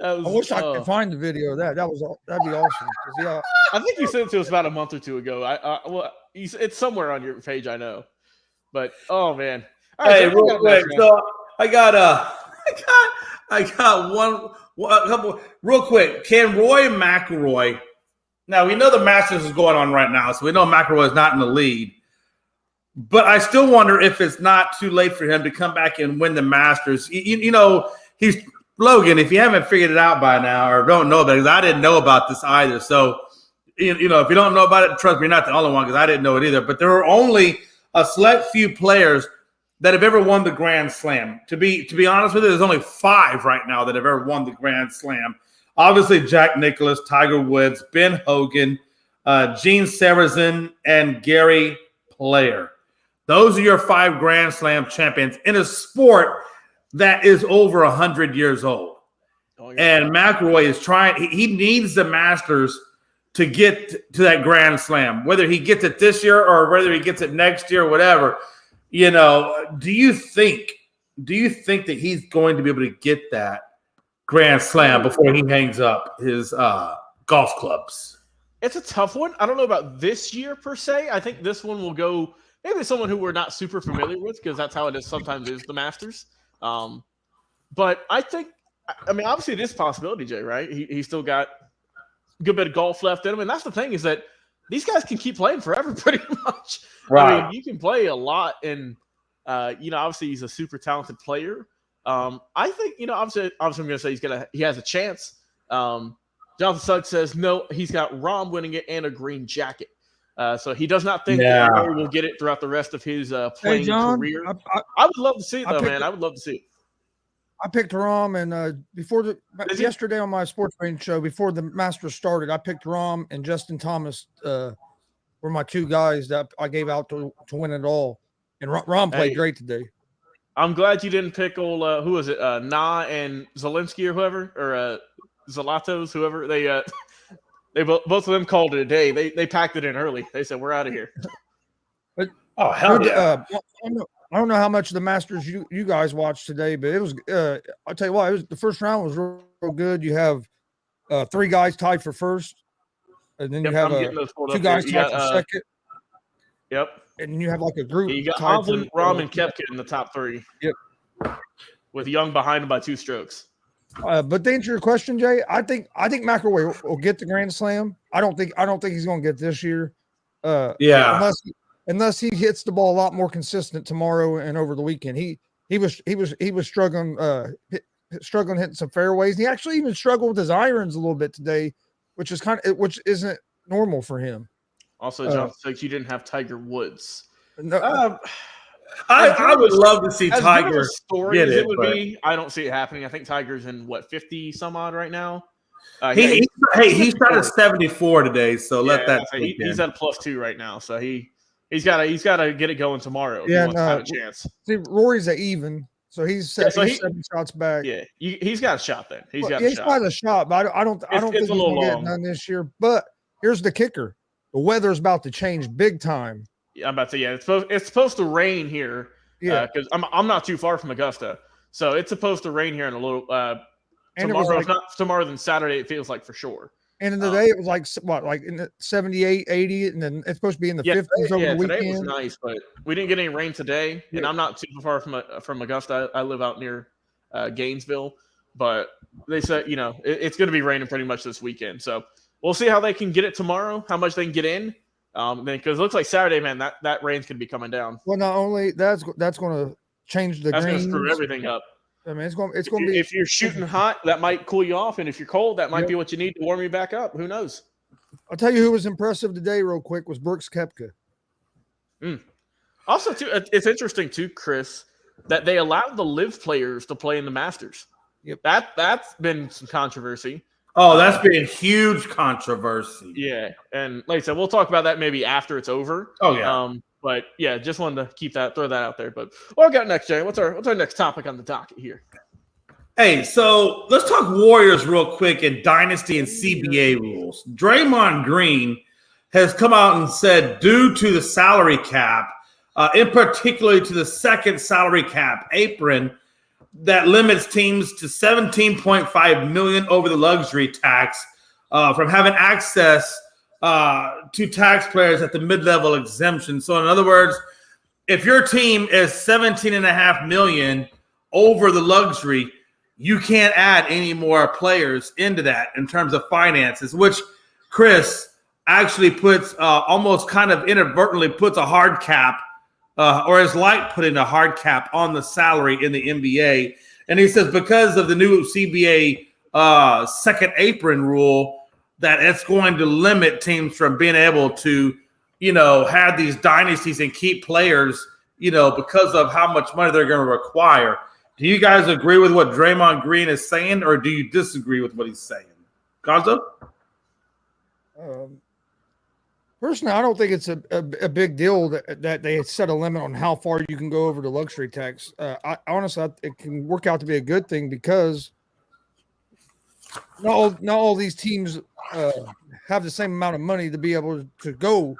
S3: I
S4: wish I could find the video of that. That'd be awesome. Yeah,
S3: I think you sent it to us about a month or 2 ago. It's somewhere on your page, I know. But oh man.
S2: Hey, real quick. So I got a couple real quick. Can Roy McIlroy? Now we know the Masters is going on right now, so we know McIlroy is not in the lead. But I still wonder if it's not too late for him to come back and win the Masters. You know, he's Logan. If you haven't figured it out by now or don't know about it, because I didn't know about this either. So you know, if you don't know about it, trust me, you're not the only one because I didn't know it either. But there are only a select few players that have ever won the Grand Slam. To be honest with you, there's only 5 right now that have ever won the Grand Slam. Obviously, Jack Nicklaus, Tiger Woods, Ben Hogan, Gene Sarazen, and Gary Player. Those are your 5 Grand Slam champions in a sport that is over 100 years old. Oh, yeah. And McIlroy is trying. He needs the Masters to get to that Grand Slam, whether he gets it this year or whether he gets it next year, whatever. You know, do you think that he's going to be able to get that Grand Slam before he hangs up his golf clubs?
S3: It's a tough one. I don't know about this year per se. I think this one will go maybe someone who we're not super familiar with because that's how it is sometimes is the Masters. But I think, I mean, obviously it is a possibility, Jay, right? He's still got a good bit of golf left in him. And that's the thing is that these guys can keep playing forever pretty much. Right. I mean, you can play a lot and, obviously he's a super talented player. I think, obviously I'm going to say he has a chance. Jonathan Suggs says, no, he's got Rahm winning it and a green jacket. So he does not think that Rory will get it throughout the rest of his playing career. I would love to see it, though, man. I would love to see it.
S4: I picked Rahm, and yesterday on my sports betting show, before the Masters started, I picked Rahm and Justin Thomas were my 2 guys that I gave out to win it all. And Rahm played great today.
S3: I'm glad you didn't pick old who was it? Na and Zelensky or whoever, or Zalatos, whoever they both of them called it a day. They packed it in early. They said we're out of here.
S4: But,
S2: hell yeah!
S4: I don't know how much of the Masters you guys watched today, but it was. I'll tell you what, the first round was real good. You have 3 guys tied for first, and then you have 2 guys tied for second.
S3: Yep.
S4: And then you have like a group.
S3: You got Hovland, Rahm, and Koepka in the top 3.
S4: Yep.
S3: With Young behind him by 2 strokes.
S4: But to answer your question, Jay, I think McIlroy will get the Grand Slam. I don't think he's going to get this year. Unless he hits the ball a lot more consistent tomorrow and over the weekend. He was struggling hitting some fairways. And he actually even struggled with his irons a little bit today, which isn't normal for him.
S3: Also, John says you didn't have Tiger Woods.
S4: No,
S2: I would love to see Tiger get it.
S3: I don't see it happening. I think Tiger's in 50 some odd right now.
S2: He shot a 74 today, so let that.
S3: He's at a +2 right now, so he's got to get it going tomorrow. If he wants to have a chance.
S4: See, Rory's at even, so he's 7 shots back.
S3: Yeah, he's got a shot then. He's got
S4: a shot, but I don't think he's going to get none this year. But here's the kicker: the weather's about to change big time.
S3: I'm about to say, it's supposed to rain here. Yeah, because I'm not too far from Augusta, so it's supposed to rain here in a little. Tomorrow, if not tomorrow, then Saturday. It feels like for sure.
S4: And in the day, it was like what, like in the 78, 80, and then it's supposed to be in the 50s over the weekend.
S3: Today was nice, but we didn't get any rain today. And I'm not too far from Augusta. I live out near Gainesville, but they said it's going to be raining pretty much this weekend. So we'll see how they can get it tomorrow, how much they can get in. Because it looks like Saturday, man, that rain's going to be coming down.
S4: Well, not only that's going to change the greens.
S3: That's going to screw everything up.
S4: I mean, it's going to be.
S3: If you're shooting hot, that might cool you off, and if you're cold, that might be what you need to warm you back up. Who knows?
S4: I'll tell you who was impressive today, real quick, was Brooks Koepka.
S3: Also, too, it's interesting too, Chris, that they allowed the live players to play in the Masters.
S4: Yep.
S3: That's been some controversy.
S2: Oh, that's been huge controversy.
S3: Yeah, and like I said, we'll talk about that maybe after it's over.
S2: Oh yeah.
S3: But yeah, just wanted to throw that out there. But what we got next, Jay? What's our next topic on the docket here?
S2: Hey, so let's talk Warriors real quick and Dynasty and CBA rules. Draymond Green has come out and said, due to the salary cap, in particular to the second salary cap apron, that limits teams to $17.5 million over the luxury tax from having access to taxpayers at the mid-level exemption. So in other words, if your team is $17.5 million over the luxury, you can't add any more players into that in terms of finances, which Chris actually puts almost kind of inadvertently puts a hard cap or is like putting a hard cap on the salary in the NBA. And he says because of the new CBA second apron rule, that it's going to limit teams from being able to, have these dynasties and keep players, because of how much money they're going to require. Do you guys agree with what Draymond Green is saying, or do you disagree with what he's saying? Gonzo?
S4: Personally, I don't think it's a big deal that they set a limit on how far you can go over the luxury tax. Honestly, it can work out to be a good thing because not all these teams have the same amount of money to be able to go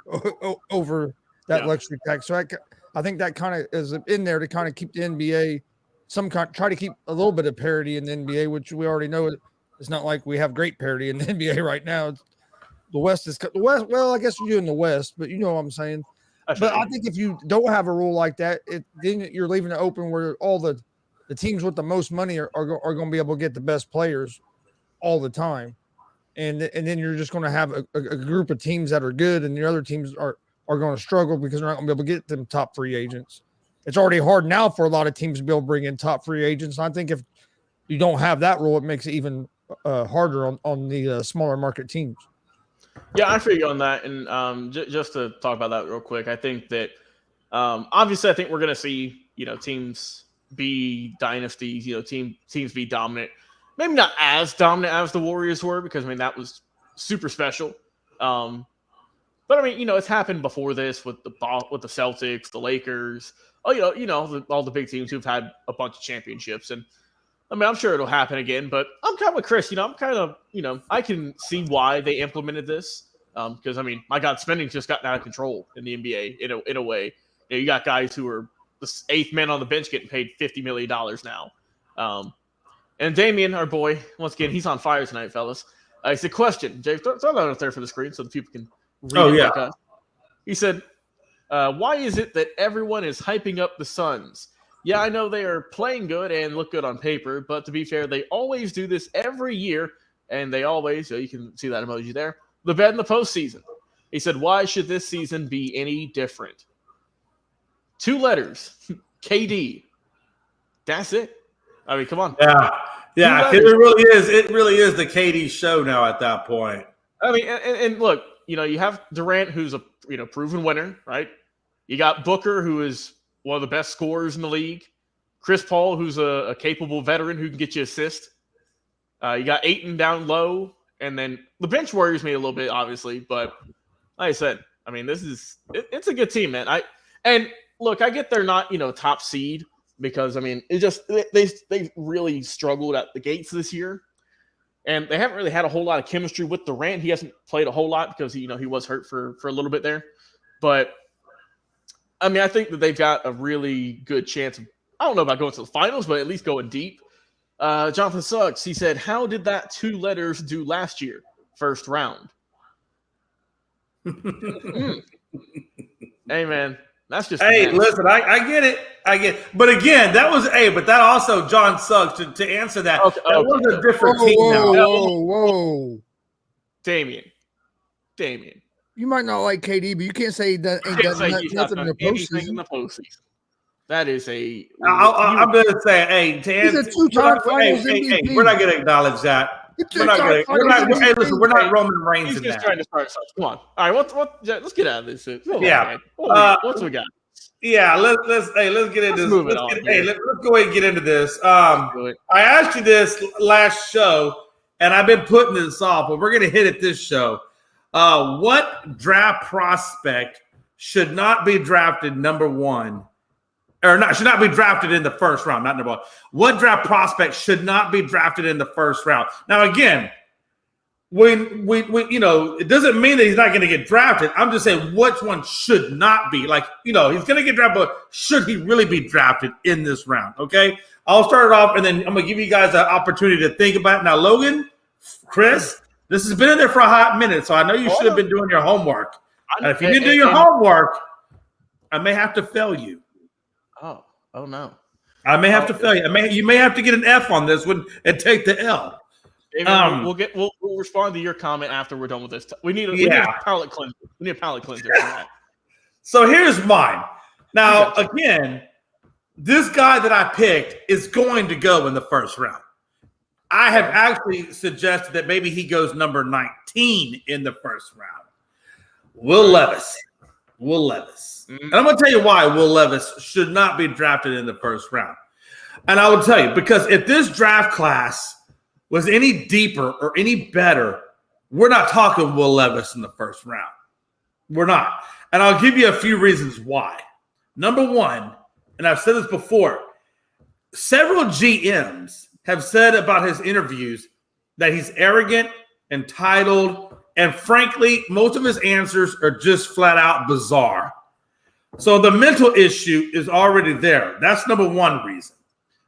S4: over that luxury tax. So I think that kind of is in there to kind of keep the NBA try to keep a little bit of parity in the NBA, which we already know it's not like we have great parity in the NBA right now. The West. Well, I guess you do in the West, but you know what I'm saying. But I think if you don't have a rule like that, then you're leaving it open where all the teams with the most money are going to be able to get the best players all the time, and then you're just going to have a group of teams that are good, and the other teams are going to struggle because they're not going to be able to get them top free agents. It's already hard now for a lot of teams to be able to bring in top free agents. And I think if you don't have that rule, it makes it even harder on the smaller market teams.
S3: Yeah, I feel you on that. And just to talk about that real quick, I think that obviously I think we're going to see, teams be dynasties, teams be dominant. Maybe not as dominant as the Warriors were because, that was super special. But, it's happened before this with the Celtics, the Lakers, all the big teams who've had a bunch of championships. And, I'm sure it'll happen again, but I'm kind of with Chris. I'm kind of, I can see why they implemented this because, my God, spending's just gotten out of control in the NBA in a way. You got guys who are the eighth man on the bench getting paid $50 million now. And Damian, our boy, once again, he's on fire tonight, fellas. It's a question. Jay, throw that out there for the screen so the people can read it like us. He said, why is it that everyone is hyping up the Suns? Yeah, I know they are playing good and look good on paper, but to be fair, they always do this every year, and they always, you can see that emoji there, the bet in the postseason. He said, why should this season be any different? 2 letters, KD. That's it. Come on.
S2: Yeah, it really is the KD show now at that point.
S3: And look, you have Durant, who's a proven winner, right? You got Booker, who is one of the best scorers in the league. Chris Paul, who's a capable veteran who can get you assists. You got Ayton down low, and then the bench worries me a little bit, obviously. But like I said, it's a good team, man. And look, I get they're not top seed because it just they really struggled at the gates this year, and they haven't really had a whole lot of chemistry with Durant. He hasn't played a whole lot because he was hurt for a little bit there, but. I think that they've got a really good chance of, I don't know about going to the finals, but at least going deep. Jonathan Suggs, he said, how did that 2 letters do last year? first round. Hey, man, that's just.
S2: Hey, listen, I get it. But again, that was but that also, John Suggs, to answer that, that was a different team now.
S4: Whoa.
S3: Damian.
S4: You might not like KD, but you can't say that ain't done nothing in the postseason.
S3: That is a.
S2: I'm going to say, hey,
S4: he's a two-time Finals MVP.
S2: We're not going to acknowledge that. We're not Roman Reigns.
S3: He's just trying to start something. Come on. All right, let's get out of this. What's we got?
S2: Yeah, let's get into this. Let's go ahead and get into this. I asked you this last show, and I've been putting this off, but we're going to hit it this show. What draft prospect should not be drafted number one, or not should not be drafted in the first round? Not number one. What draft prospect should not be drafted in the first round? Now, again, when we it doesn't mean that he's not going to get drafted. I'm just saying which one should not be. Like, he's going to get drafted, but should he really be drafted in this round? Okay, I'll start it off, and then I'm going to give you guys an opportunity to think about it. Now, Logan, Chris, this has been in there for a hot minute, so I know you should have been doing your homework. And if you didn't do your homework, I may have to fail you.
S3: Oh no.
S2: I may have to fail you. You may have to get an F on this one and take the L.
S3: We'll respond to your comment after we're done with this. We need a palate cleanser. We need a palate cleanser for that.
S2: So here's mine. Now, again, this guy that I picked is going to go in the first round. I have actually suggested that maybe he goes number 19 in the first round. Will Levis. Mm-hmm. And I'm going to tell you why Will Levis should not be drafted in the first round. And I will tell you, because if this draft class was any deeper or any better, we're not talking Will Levis in the first round. We're not. And I'll give you a few reasons why. Number one, and I've said this before, several GMs have said about his interviews that he's arrogant, entitled, and frankly, most of his answers are just flat out bizarre. So the mental issue is already there. That's number one reason.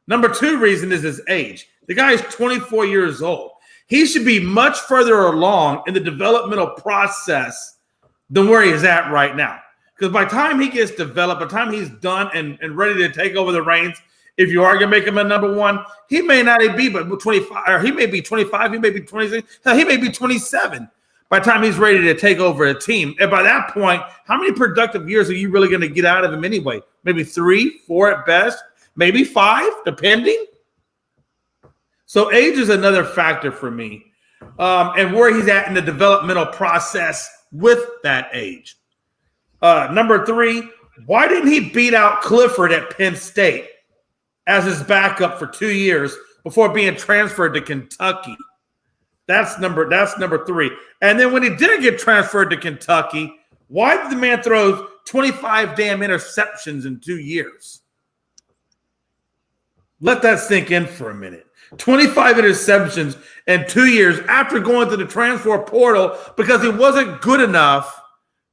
S2: Number two reason is his age. The guy is 24 years old. He should be much further along in the developmental process than where he's at right now. Because by the time he gets developed, by the time he's done and ready to take over the reins, if you are going to make him a number one, he may not be but 25, or he may be 25, he may be 26, hell, he may be 27 by the time he's ready to take over a team. And by that point, how many productive years are you really going to get out of him anyway? Maybe 3, 4 at best, maybe 5, depending. So age is another factor for me, and where he's at in the developmental process with that age. Number 3, why didn't he beat out Clifford at Penn State as his backup for 2 years before being transferred to Kentucky? That's number 3. And then when he did get transferred to Kentucky, why did the man throw 25 damn interceptions in 2 years? Let that sink in for a minute. 25 interceptions in 2 years after going to the transfer portal because he wasn't good enough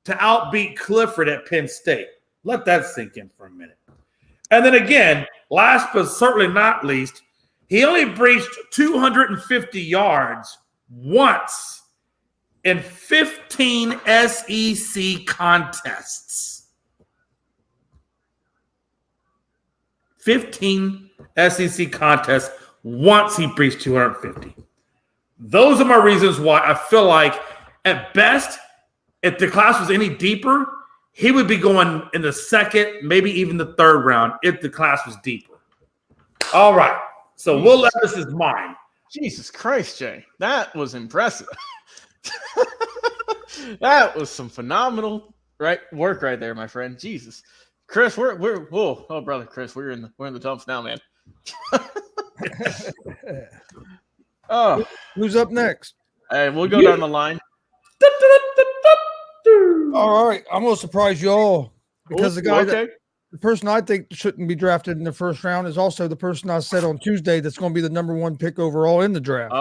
S2: to outbeat Clifford at Penn State. Let that sink in for a minute. And then again, last but certainly not least, he only breached 250 yards once in 15 SEC contests. 15 SEC contests. Once he breached 250. Those are my reasons why I feel like, at best, if the class was any deeper, he would be going in the second, maybe even the third round if the class was deeper. All right. So Will Levis is mine.
S3: Jesus Christ, Jay. That was impressive. That was some phenomenal work right there, my friend. Jesus. Chris, brother Chris, we're in the dumps now, man.
S4: Oh, who's up next?
S3: Hey, we'll go down the line.
S4: All right, I'm gonna surprise you all because the person I think shouldn't be drafted in the first round is also the person I said on Tuesday that's going to be the number 1 pick overall in the draft.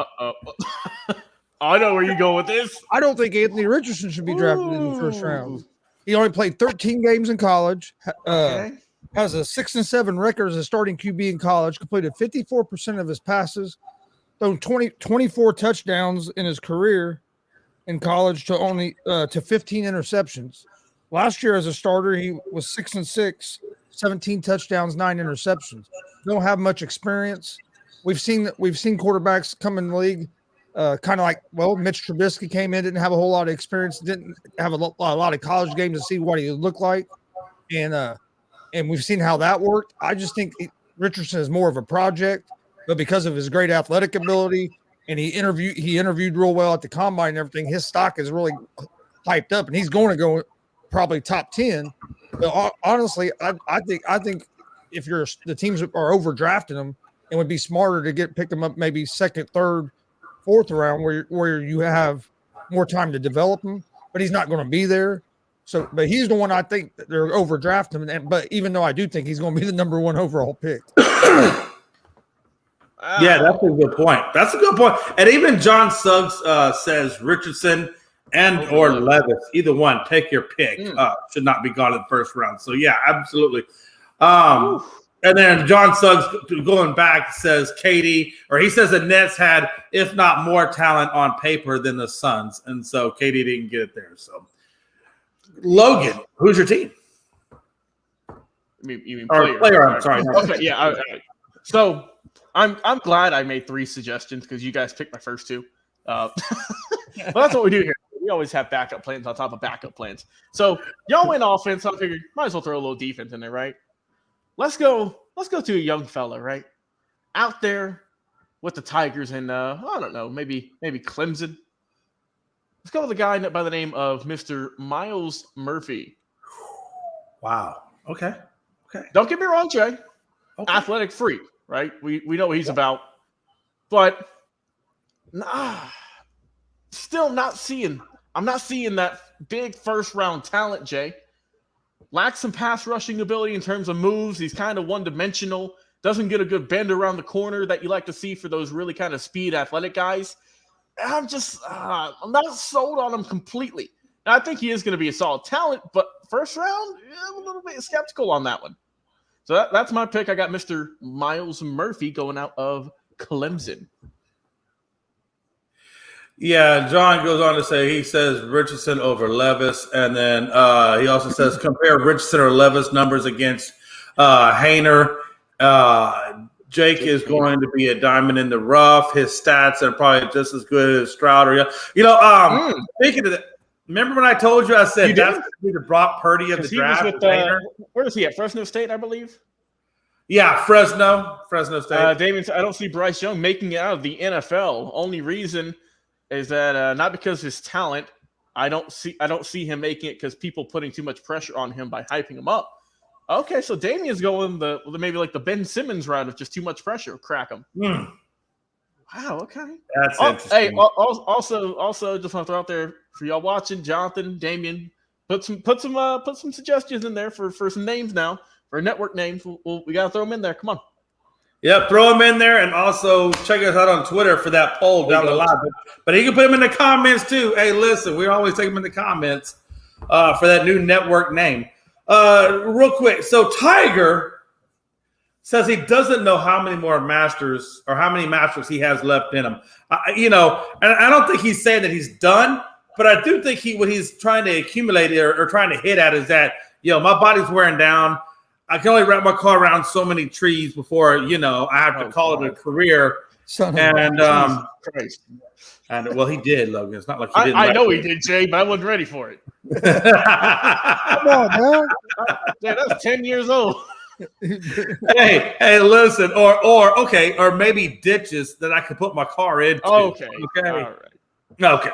S3: I know where you go with this.
S4: I don't think Anthony Richardson should be drafted in the first round. He only played 13 games in college. Has a 6-7 record as a starting QB in college, completed 54% of his passes, thrown 24 touchdowns in his career. in college to only to 15 interceptions. Last year as a starter, he was 6-6, 17 touchdowns, 9 interceptions. Don't have much experience. We've seen quarterbacks come in the league, kind of like, well, Mitch Trubisky came in, didn't have a whole lot of experience, didn't have a lot of college games to see what he would look like, and we've seen how that worked. I just think Richardson is more of a project, but because of his great athletic ability, and he interviewed real well at the combine and everything, his stock is really hyped up, and he's going to go probably top 10. But honestly, I think if the teams are overdrafting him, it would be smarter to pick him up maybe second, third, fourth round where you have more time to develop him. But he's not going to be there. So, but he's the one I think that they're overdrafting him. But even though I do think he's going to be the number 1 overall pick.
S2: Yeah, that's a good point. That's a good point. And even John Suggs says Richardson or Levis, either one, take your pick. Should not be gone in the first round. So yeah, absolutely. And then John Suggs going back says he says the Nets had, if not more talent on paper than the Suns, and so Katie didn't get it there. So Logan, who's your team?
S3: You mean
S2: player? I'm sorry.
S3: Okay, yeah. All right. So I'm glad I made 3 suggestions because you guys picked my first 2. Well, that's what we do here. We always have backup plans on top of backup plans. So y'all went offense. I figured might as well throw a little defense in there, right? Let's go to a young fella, right? Out there with the Tigers and I don't know, maybe Clemson. Let's go with a guy by the name of Mr. Miles Murphy.
S2: Wow. Okay.
S3: Don't get me wrong, Jay. Okay. Athletic freak, right? We know what he's about. But still not seeing. I'm not seeing that big first round talent, Jay. Lacks some pass rushing ability in terms of moves. He's kind of one-dimensional. Doesn't get a good bend around the corner that you like to see for those really kind of speed athletic guys. I'm not sold on him completely. Now, I think he is going to be a solid talent, but first round, I'm a little bit skeptical on that one. So that's my pick. I got Mr. Miles Murphy going out of Clemson.
S2: Yeah, John goes on to say he says Richardson over Levis, and then he also says compare Richardson or Levis numbers against Hainer. Jake is going to be a diamond in the rough. His stats are probably just as good as Stroud. Speaking of that, remember when I told you I said that's going to be the Brock Purdy of the draft?
S3: Where is he at? Fresno State, I believe.
S2: Yeah, Fresno State.
S3: Damien, I don't see Bryce Young making it out of the NFL. Only reason is that not because of his talent. I don't see him making it because people putting too much pressure on him by hyping him up. Okay, so Damien's going maybe like the Ben Simmons route of just too much pressure, crack him. Wow, okay.
S2: That's interesting.
S3: Hey, also just want to throw out there for y'all watching, Jonathan, Damien, put some suggestions in there for some names now, for network names. We gotta throw them in there. Come on.
S2: Yep, throw them in there, and also check us out on Twitter for that poll down the line. But you can put them in the comments too. Hey, listen, we always take them in the comments for that new network name. Real quick, so Tiger says he doesn't know how many masters he has left in him. And I don't think he's saying that he's done, but I do think what he's trying to accumulate or trying to hit at is that my body's wearing down. I can only wrap my car around so many trees before, I have to call it a career. And well, he did, Logan. It's not like he didn't.
S3: I know he did, Jay, but I wasn't ready for it.
S4: Come on, man.
S3: Yeah, that's 10 years old.
S2: Hey, listen, or maybe ditches that I could put my car into.
S3: Okay.
S2: All
S3: right.
S2: Okay.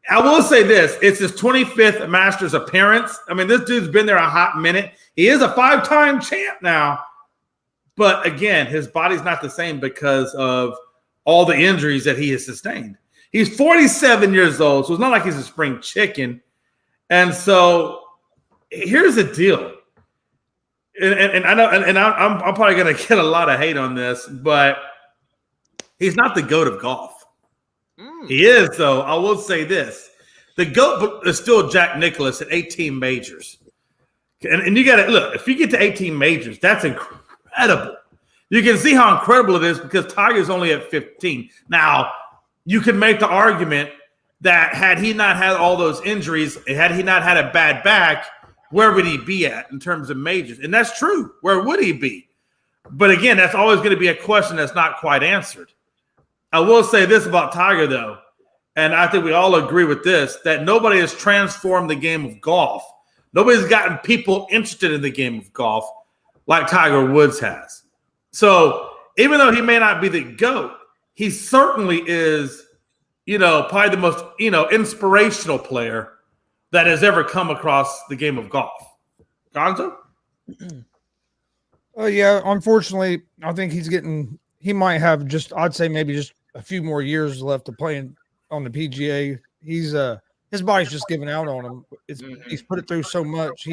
S2: I will say this. It's his 25th Masters appearance. I mean, this dude's been there a hot minute. He is a 5-time champ now. But again, his body's not the same because of all the injuries that he has sustained. He's 47 years old, so it's not like he's a spring chicken. And so here's the deal. And I know, and I'm probably going to get a lot of hate on this, but he's not the GOAT of golf. He is, though. I will say this. The GOAT is still Jack Nicklaus at 18 majors. And you got to look, if you get to 18 majors, that's incredible. You can see how incredible it is because Tiger's only at 15. Now, you can make the argument that had he not had all those injuries, had he not had a bad back, where would he be at in terms of majors? And that's true. Where would he be? But again, that's always going to be a question that's not quite answered. I will say this about Tiger, though, and I think we all agree with this, that nobody has transformed the game of golf. Nobody's gotten people interested in the game of golf like Tiger Woods has. So even though he may not be the GOAT, he certainly is, probably the most, inspirational player that has ever come across the game of golf. Gonzo?
S4: Yeah, unfortunately, I think he might have I'd say maybe just a few more years left of playing on the PGA. His body's just giving out on him. He's put it through so much.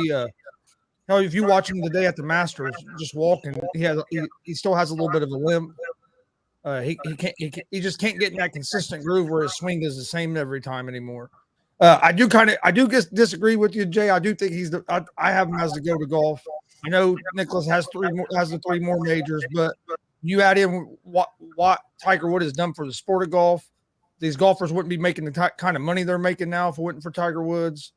S4: Hell, if you watch him today at the Masters, just walking, he still has a little bit of a limp. He just can't get in that consistent groove where his swing is the same every time anymore. I do disagree with you, Jay. I do think I have him as the go to golf. I know Nicklaus has the 3 more majors, but you add in what Tiger Woods has done for the sport of golf. These golfers wouldn't be making the kind of money they're making now if it wasn't for Tiger Woods,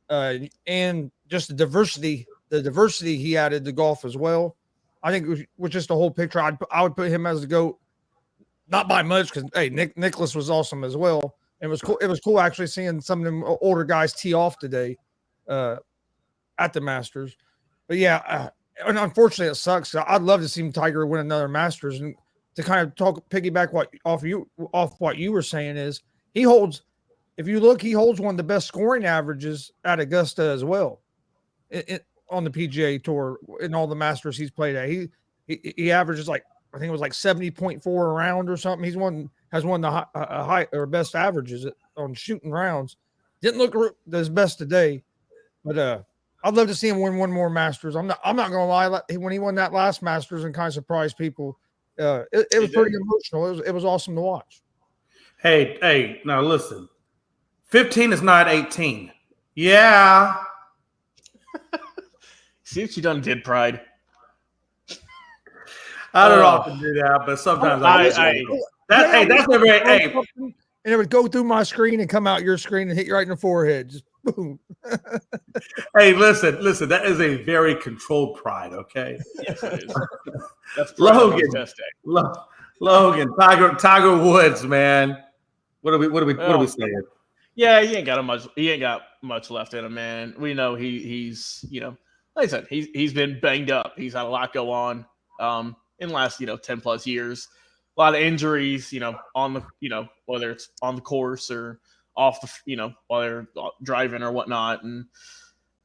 S4: and just the diversity he added to golf as well. I think with just the whole picture, I would put him as the GOAT, not by much because Nicklaus was awesome as well. It was cool. It was cool actually seeing some of them older guys tee off today at the Masters. But yeah, and unfortunately it sucks. I'd love to see Tiger win another Masters. And to kind of piggyback off what you were saying is he holds one of the best scoring averages at Augusta as well. On the PGA Tour in all the Masters he's played at. He averages I think it was 70.4 a round or something. Has one of the high or best averages on shooting rounds. Didn't look his best today, but I'd love to see him win one more Masters. I'm not gonna lie. When he won that last Masters and kind of surprised people, it was pretty emotional. It was awesome to watch.
S2: Hey, now listen. 15 is not 18. Yeah.
S3: See what you done did, Pride.
S2: I don't often do that, but sometimes that's a very
S4: and it would go through my screen and come out your screen and hit you right in the forehead. Just boom.
S2: Hey, listen, that is a very controlled pride, okay?
S3: Yes, it is. That's
S2: Logan, Tiger Woods, man. What are we saying?
S3: Yeah, he ain't got much left in him, man. We know he's like I said, he's been banged up. He's had a lot go on in the last 10 plus years. A lot of injuries, on the whether it's on the course or off the while they're driving or whatnot. And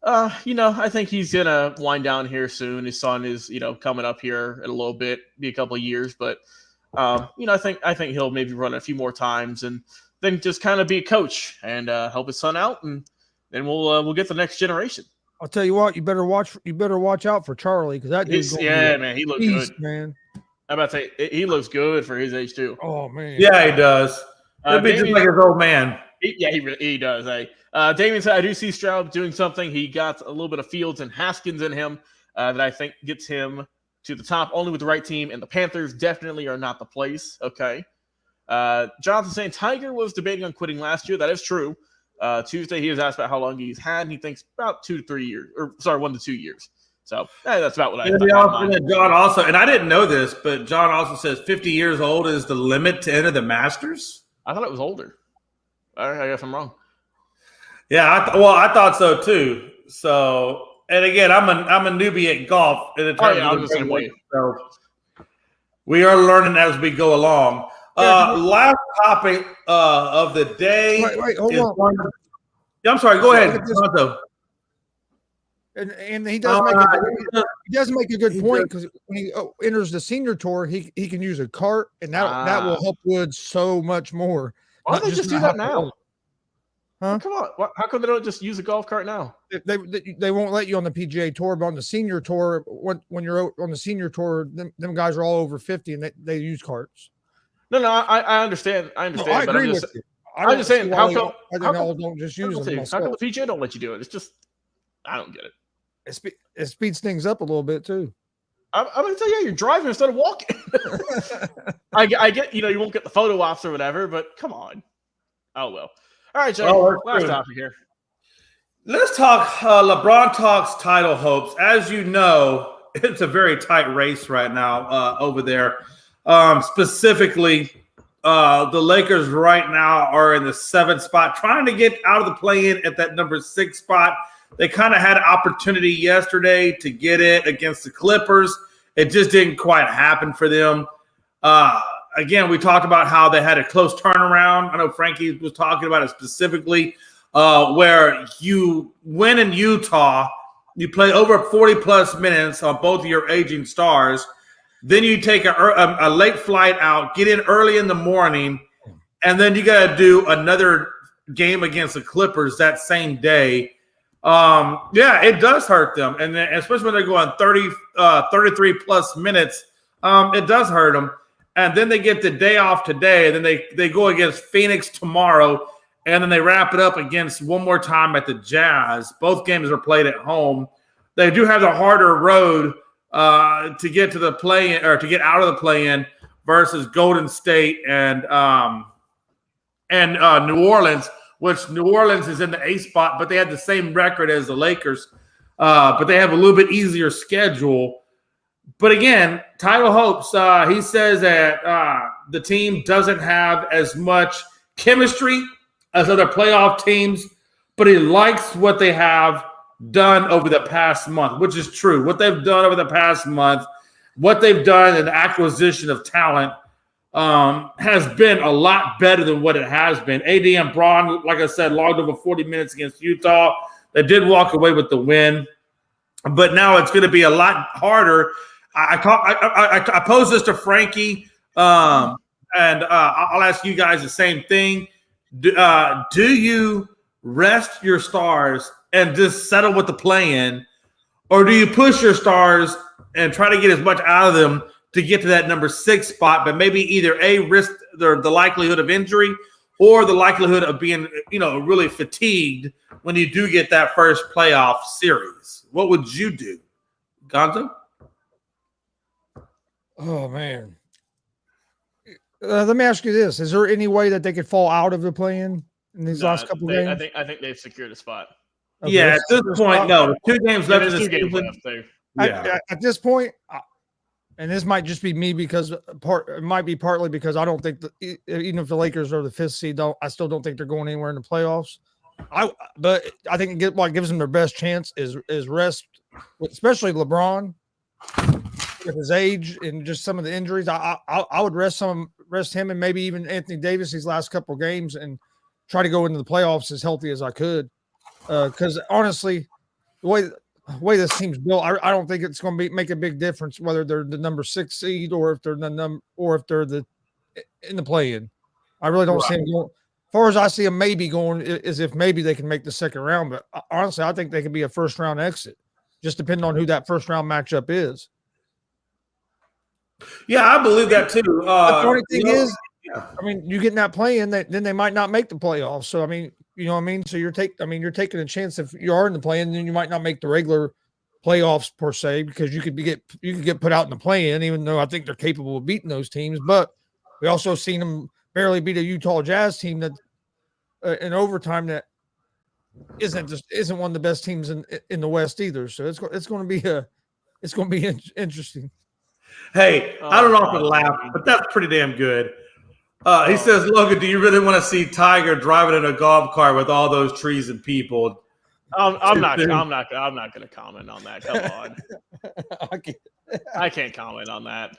S3: I think he's gonna wind down here soon. His son is coming up here in a little bit, be a couple of years, but I think he'll maybe run a few more times and then just kind of be a coach and help his son out, and then we'll get the next generation.
S4: I'll tell you what, you better watch out for Charlie because that dude's
S3: man, he looks good,
S4: man.
S3: I'm about to say he looks good for his age too.
S4: Oh man,
S2: yeah, he does. He'll be just like his old man.
S3: He does. Damien said, I do see Stroud doing something. He got a little bit of Fields and Haskins in him that I think gets him to the top only with the right team, and the Panthers definitely are not the place. Okay. Jonathan saying Tiger was debating on quitting last year. That is true. Tuesday, he was asked about how long he's had, and he thinks about 1 to 2 years. So that's about what I thought.
S2: John also, and I didn't know this, but John also says 50 years old is the limit to enter the Masters.
S3: I thought it was older. I guess I'm wrong.
S2: Yeah, I thought so too. So, and again, I'm a newbie at golf.
S3: I'm the same way.
S2: So we are learning as we go along. Last topic of the day.
S4: Wait, hold on.
S2: I'm sorry. Go ahead.
S4: And he does make a good point because when he enters the senior tour, he can use a cart, and that will help Woods so much more.
S3: Why don't they just do that now?
S4: Huh?
S3: Come on. How come they don't just use a golf cart now?
S4: They won't let you on the PGA Tour, but on the senior tour, when you're on the senior tour, them guys are all over 50 and they use carts.
S3: No, I understand. I understand.
S4: I agree with you.
S3: I'm just saying, how come
S4: don't just use them?
S3: How come the PGA don't let you do it? It's just, I don't get it.
S4: It speeds things up a little bit too.
S3: I'm going to tell you, you're driving instead of walking. I get, you won't get the photo ops or whatever, but come on. Oh, well. All right, Jay.
S2: Well,
S3: Last topic here.
S2: Let's talk LeBron talks title hopes. As you know, it's a very tight race right now over there. Specifically, the Lakers right now are in the 7th spot, trying to get out of the play-in at that number 6 spot. They kind of had an opportunity yesterday to get it against the Clippers. It just didn't quite happen for them. Again, we talked about how they had a close turnaround. I know Frankie was talking about it specifically, where you win in Utah, you play over 40-plus minutes on both of your aging stars. Then you take a late flight out, get in early in the morning, and then you got to do another game against the Clippers that same day. Yeah, it does hurt them. And then, especially when they're going 33-plus minutes, it does hurt them. And then they get the day off today, and then they go against Phoenix tomorrow, and then they wrap it up against one more time at the Jazz. Both games are played at home. They do have the harder road to get to the play-in or to get out of the play-in versus Golden State and New Orleans, which New Orleans is in the 8th spot, but they had the same record as the Lakers, but they have a little bit easier schedule. But again, title hopes. He says that the team doesn't have as much chemistry as other playoff teams, but he likes what they have done over the past month, which is true. What they've done over the past month, what they've done in the acquisition of talent has been a lot better than what it has been. AD and Braun, like I said, logged over 40 minutes against Utah. They did walk away with the win, but now it's going to be a lot harder. I posed this to Frankie, and I'll ask you guys the same thing. Do you rest your stars and just settle with the play-in, or do you push your stars and try to get as much out of them to get to that number 6 spot, but maybe either risk the likelihood of injury or the likelihood of being, really fatigued when you do get that first playoff series? What would you do, Gonzo?
S4: Oh, man. Let me ask you this. Is there any way that they could fall out of the play-in these last couple games?
S3: I think they've secured a spot.
S4: Okay.
S2: Yeah, at this point, no. 2 games left in the
S3: season.
S4: At this point, and this might just be me because it might be partly because I don't think even if the Lakers are the 5th seed, I still don't think they're going anywhere in the playoffs. But I think what gives them their best chance is rest, especially LeBron with his age and just some of the injuries. I would rest him and maybe even Anthony Davis these last couple of games and try to go into the playoffs as healthy as I could. Because honestly, the way this team's built, I don't think it's going to make a big difference whether they're the number 6 seed or if they're in the play-in. I really don't see them going. As far as I see them maybe going, is if maybe they can make the second round. But honestly, I think they could be a first-round exit, just depending on who that first-round matchup is.
S2: Yeah, I believe that too.
S4: The only thing is, I mean, you get in that play-in, then they might not make the playoffs. So I mean, you know what I mean? So you're taking a chance if you are in the play-in, then you might not make the regular playoffs per se, because you could get put out in the play-in, even though I think they're capable of beating those teams. But we also seen them barely beat a Utah Jazz team that in overtime that isn't one of the best teams in the West either. So it's going to be interesting.
S2: Hey, I don't know if to laugh, but that's pretty damn good. He says, Logan, do you really want to see Tiger driving in a golf cart with all those trees and people?
S3: I'm not going to comment on that. Come on. I can't comment on that.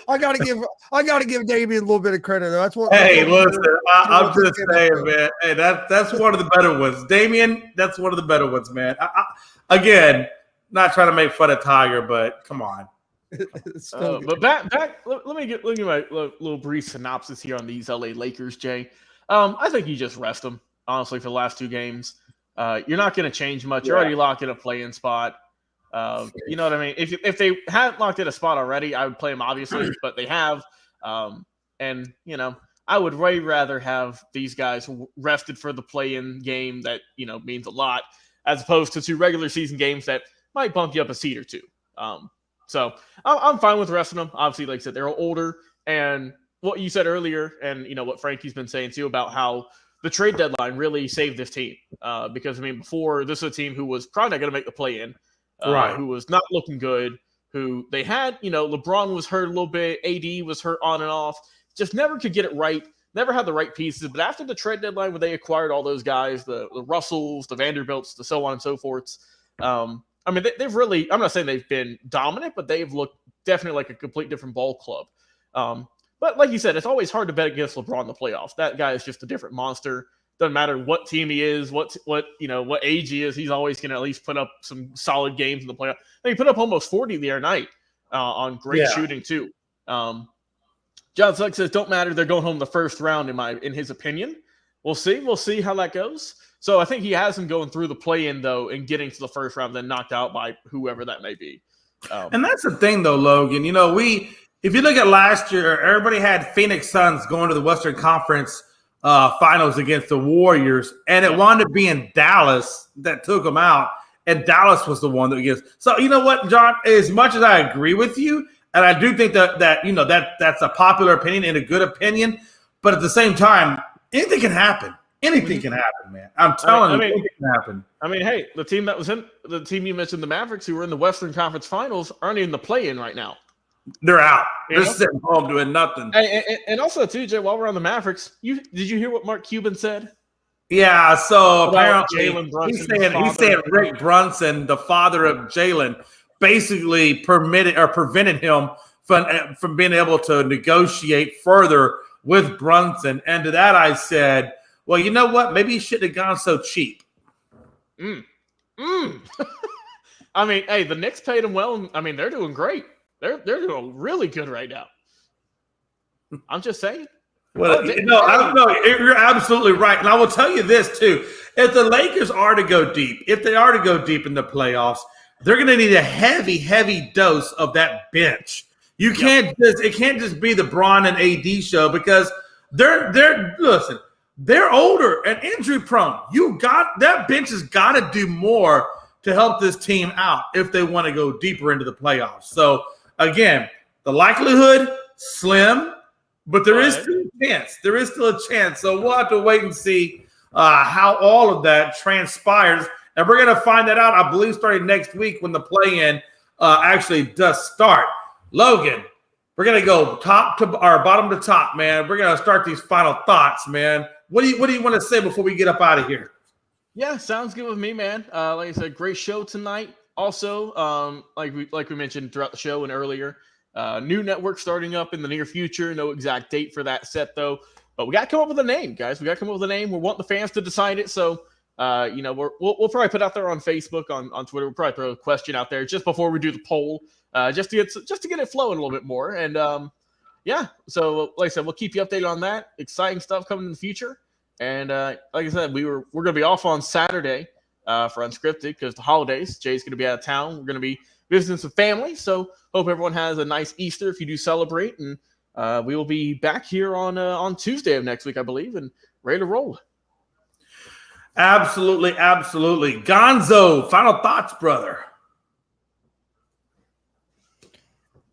S4: I gotta give Damian a little bit of credit though. That's what.
S2: Hey, listen, I'm just saying, man. Hey, that's one of the better ones, Damian. That's one of the better ones, man. Again, not trying to make fun of Tiger, but come on.
S3: But back. Let me give my little brief synopsis here on these LA Lakers, Jay. I think you just rest them honestly for the last 2 games. You're not going to change much. You're already locked in a play-in spot. You know what I mean? If they hadn't locked in a spot already, I would play them obviously, but they have. And I would way rather have these guys rested for the play-in game that means a lot, as opposed to 2 regular season games that might bump you up a seed or 2. So I'm fine with the rest of them. Obviously, like I said, they're older, and what you said earlier, and what Frankie's been saying too about how the trade deadline really saved this team because, I mean, before this was a team who was probably not going to make the play-in,
S2: Right.
S3: who was not looking good, who they had, LeBron was hurt a little bit, AD was hurt on and off, just never could get it right, never had the right pieces. But after the trade deadline, when they acquired all those guys, the Russells, the Vanderbilts, the so on and so forth, I mean, they've really, I'm not saying they've been dominant, but they've looked definitely like a complete different ball club. But like you said, it's always hard to bet against LeBron in the playoffs. That guy is just a different monster. Doesn't matter what team he is, what age he is. He's always going to at least put up some solid games in the playoffs. He put up almost 40 the other night on great shooting too. John Sugg says, "Don't matter. They're going home the first round." In his opinion, we'll see. We'll see how that goes. So I think he has him going through the play-in though and getting to the first round, then knocked out by whoever that may be.
S2: And that's the thing though, Logan. If you look at last year, everybody had Phoenix Suns going to the Western Conference finals against the Warriors, and it wound up being Dallas that took them out, and Dallas was the one that gets. So you know what, John? As much as I agree with you, and I do think that's a popular opinion and a good opinion, but at the same time, anything can happen. Anything can happen, man. I'm telling you, anything can happen.
S3: I mean, hey, the team that was in the team you mentioned, the Mavericks, who were in the Western Conference Finals, aren't even the play-in right now.
S2: They're out. They're sitting home doing nothing.
S3: And also, too, Jay, while we're on the Mavericks, did you hear what Mark Cuban said?
S2: Yeah, so apparently
S3: he's
S2: saying Rick Brunson, the father of Jalen, basically prevented him from being able to negotiate further with Brunson. And to that I said, well, you know what? Maybe he shouldn't have gone so cheap.
S3: I mean, hey, the Knicks paid him well. I mean, they're doing great. They're doing really good right now. I'm just saying.
S2: Well, I don't know. You're absolutely right. And I will tell you this, too. If the Lakers are to go deep, in the playoffs, they're going to need a heavy, heavy dose of that bench. It can't just be the Bron and AD show because they're older and injury prone. That bench has got to do more to help this team out if they want to go deeper into the playoffs. So, again, the likelihood, slim, but there is still a chance. There is still a chance. So we'll have to wait and see how all of that transpires. And we're going to find that out, I believe, starting next week when the play-in actually does start. Logan, we're going to go bottom to top, man. We're going to start these final thoughts, man. What do you want to say before we get up out of here?
S3: Yeah, sounds good with me, man. Like I said, great show tonight. Also, like we mentioned throughout the show and earlier, new network starting up in the near future. No exact date for that set though, but we got to come up with a name, guys. We got to come up with a name. We want the fans to decide it. So, we'll probably put out there on Facebook, on Twitter. We'll probably throw a question out there just before we do the poll, just to get it flowing a little bit more. And yeah, so like I said, we'll keep you updated on that. Exciting stuff coming in the future. And like I said, we're going to be off on Saturday for Unscripted because the holidays. Jay's going to be out of town. We're going to be visiting some family. So hope everyone has a nice Easter if you do celebrate. And we will be back here on Tuesday of next week, I believe, and ready to roll.
S2: Absolutely, absolutely. Gonzo, final thoughts, brother.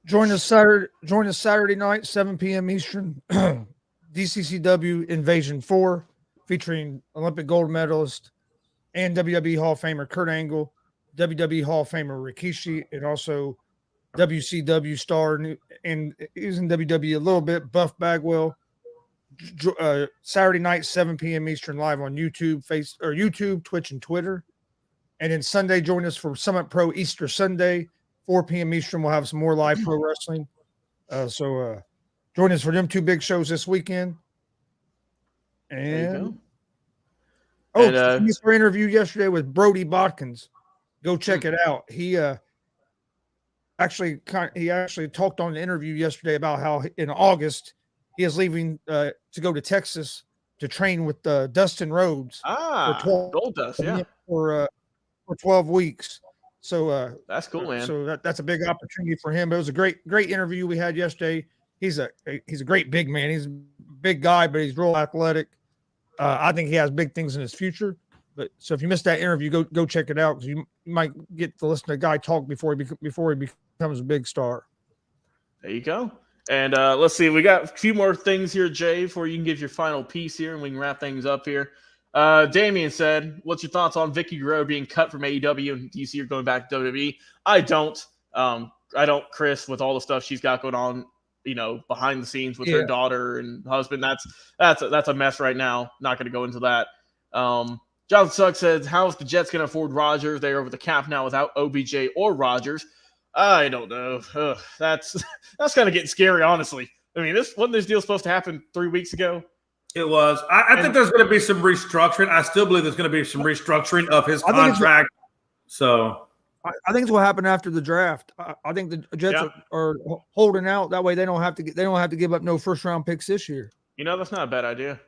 S4: Join us Saturday night, 7 p.m. Eastern. DCCW Invasion 4, featuring Olympic gold medalist and WWE Hall of Famer Kurt Angle, WWE Hall of Famer Rikishi, and also WCW star, and he was in WWE a little bit, Buff Bagwell. Saturday night, 7 p.m. Eastern, live on YouTube, Twitch, and Twitter. And then Sunday, join us for Summit Pro Easter Sunday, 4 p.m. Eastern. We'll have some more live pro wrestling. So join us for them two big shows this weekend. And our interview yesterday with Brody Botkins. Go check it out. He actually talked on the interview yesterday about how in August he is leaving to go to Texas to train with Dustin Rhodes
S3: for Gold Dust,
S4: for 12 weeks. So
S3: that's cool, man.
S4: So that's a big opportunity for him. But it was a great interview we had yesterday. He's a great big man. He's a big guy, but he's real athletic. I think he has big things in his future. But so if you missed that interview, go check it out because you might get to listen to a guy talk before he becomes a big star.
S3: There you go. And let's see, we got a few more things here, Jay, before you can give your final piece here, and we can wrap things up here. Damien said, "What's your thoughts on Vicky Guerrero being cut from AEW and do you see her going back to WWE?" I don't. Chris, with all the stuff she's got going on, behind the scenes with her daughter and husband. That's a mess right now. Not going to go into that. Jonathan Sugg says, "How is the Jets going to afford Rodgers? They're over the cap now without OBJ or Rodgers." I don't know. That's kind of getting scary, honestly. I mean, wasn't this deal supposed to happen 3 weeks ago?
S2: It was. I think there's going to be some restructuring. I still believe there's going to be some restructuring of his contract.
S4: I think it's what happened after the draft. I think the Jets are holding out. That way they don't have to give up no first round picks this year.
S3: That's not a bad idea.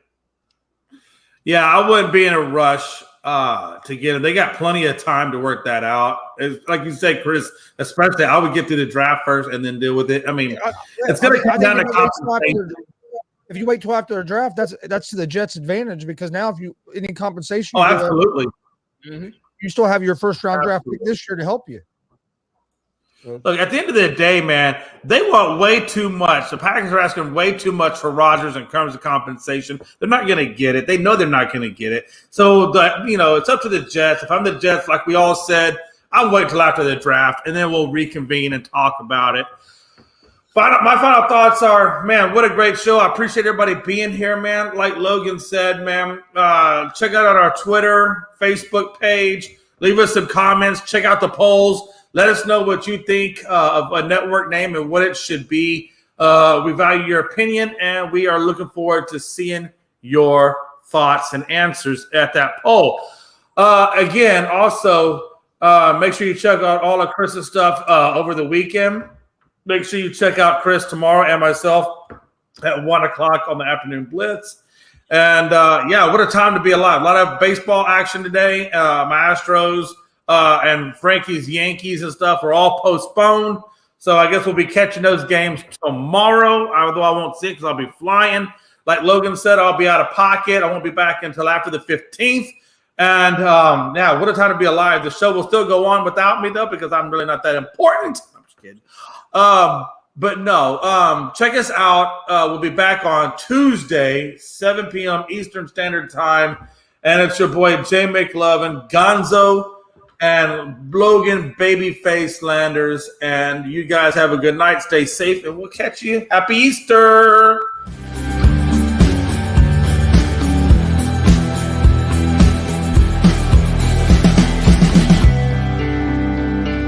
S2: Yeah, I wouldn't be in a rush to get him. They got plenty of time to work that out. Like you said, Chris, especially I would get to the draft first and then deal with it. I mean, it's going to come down to compensation.
S4: If you wait till after the draft, that's to the Jets' advantage because now if you any compensation,
S2: absolutely,
S4: you still have your first round draft pick this year to help you.
S2: Look, at the end of the day, man, they want way too much. The Packers are asking way too much for Rodgers in terms of compensation. They're not going to get it. They know they're not going to get it. So, it's up to the Jets. If I'm the Jets, like we all said, I'll wait till after the draft, and then we'll reconvene and talk about it. My final thoughts are, man, what a great show. I appreciate everybody being here, man. Like Logan said, man, check out our Twitter, Facebook page. Leave us some comments. Check out the polls. Let us know what you think of a network name and what it should be. We value your opinion, and we are looking forward to seeing your thoughts and answers at that poll. Again, also, make sure you check out all of Chris's stuff over the weekend. Make sure you check out Chris tomorrow and myself at 1 o'clock on the Afternoon Blitz. And, what a time to be alive. A lot of baseball action today. My Astros and Frankie's Yankees and stuff are all postponed. So I guess we'll be catching those games tomorrow, although I won't see it because I'll be flying. Like Logan said, I'll be out of pocket. I won't be back until after the 15th. And, what a time to be alive. The show will still go on without me, though, because I'm really not that important. I'm just kidding. Check us out. We'll be back on Tuesday, 7 p.m. Eastern Standard Time. And it's your boy, Jay McLovin, Gonzo, and Logan Babyface Landers. And you guys have a good night. Stay safe, and we'll catch you. Happy Easter.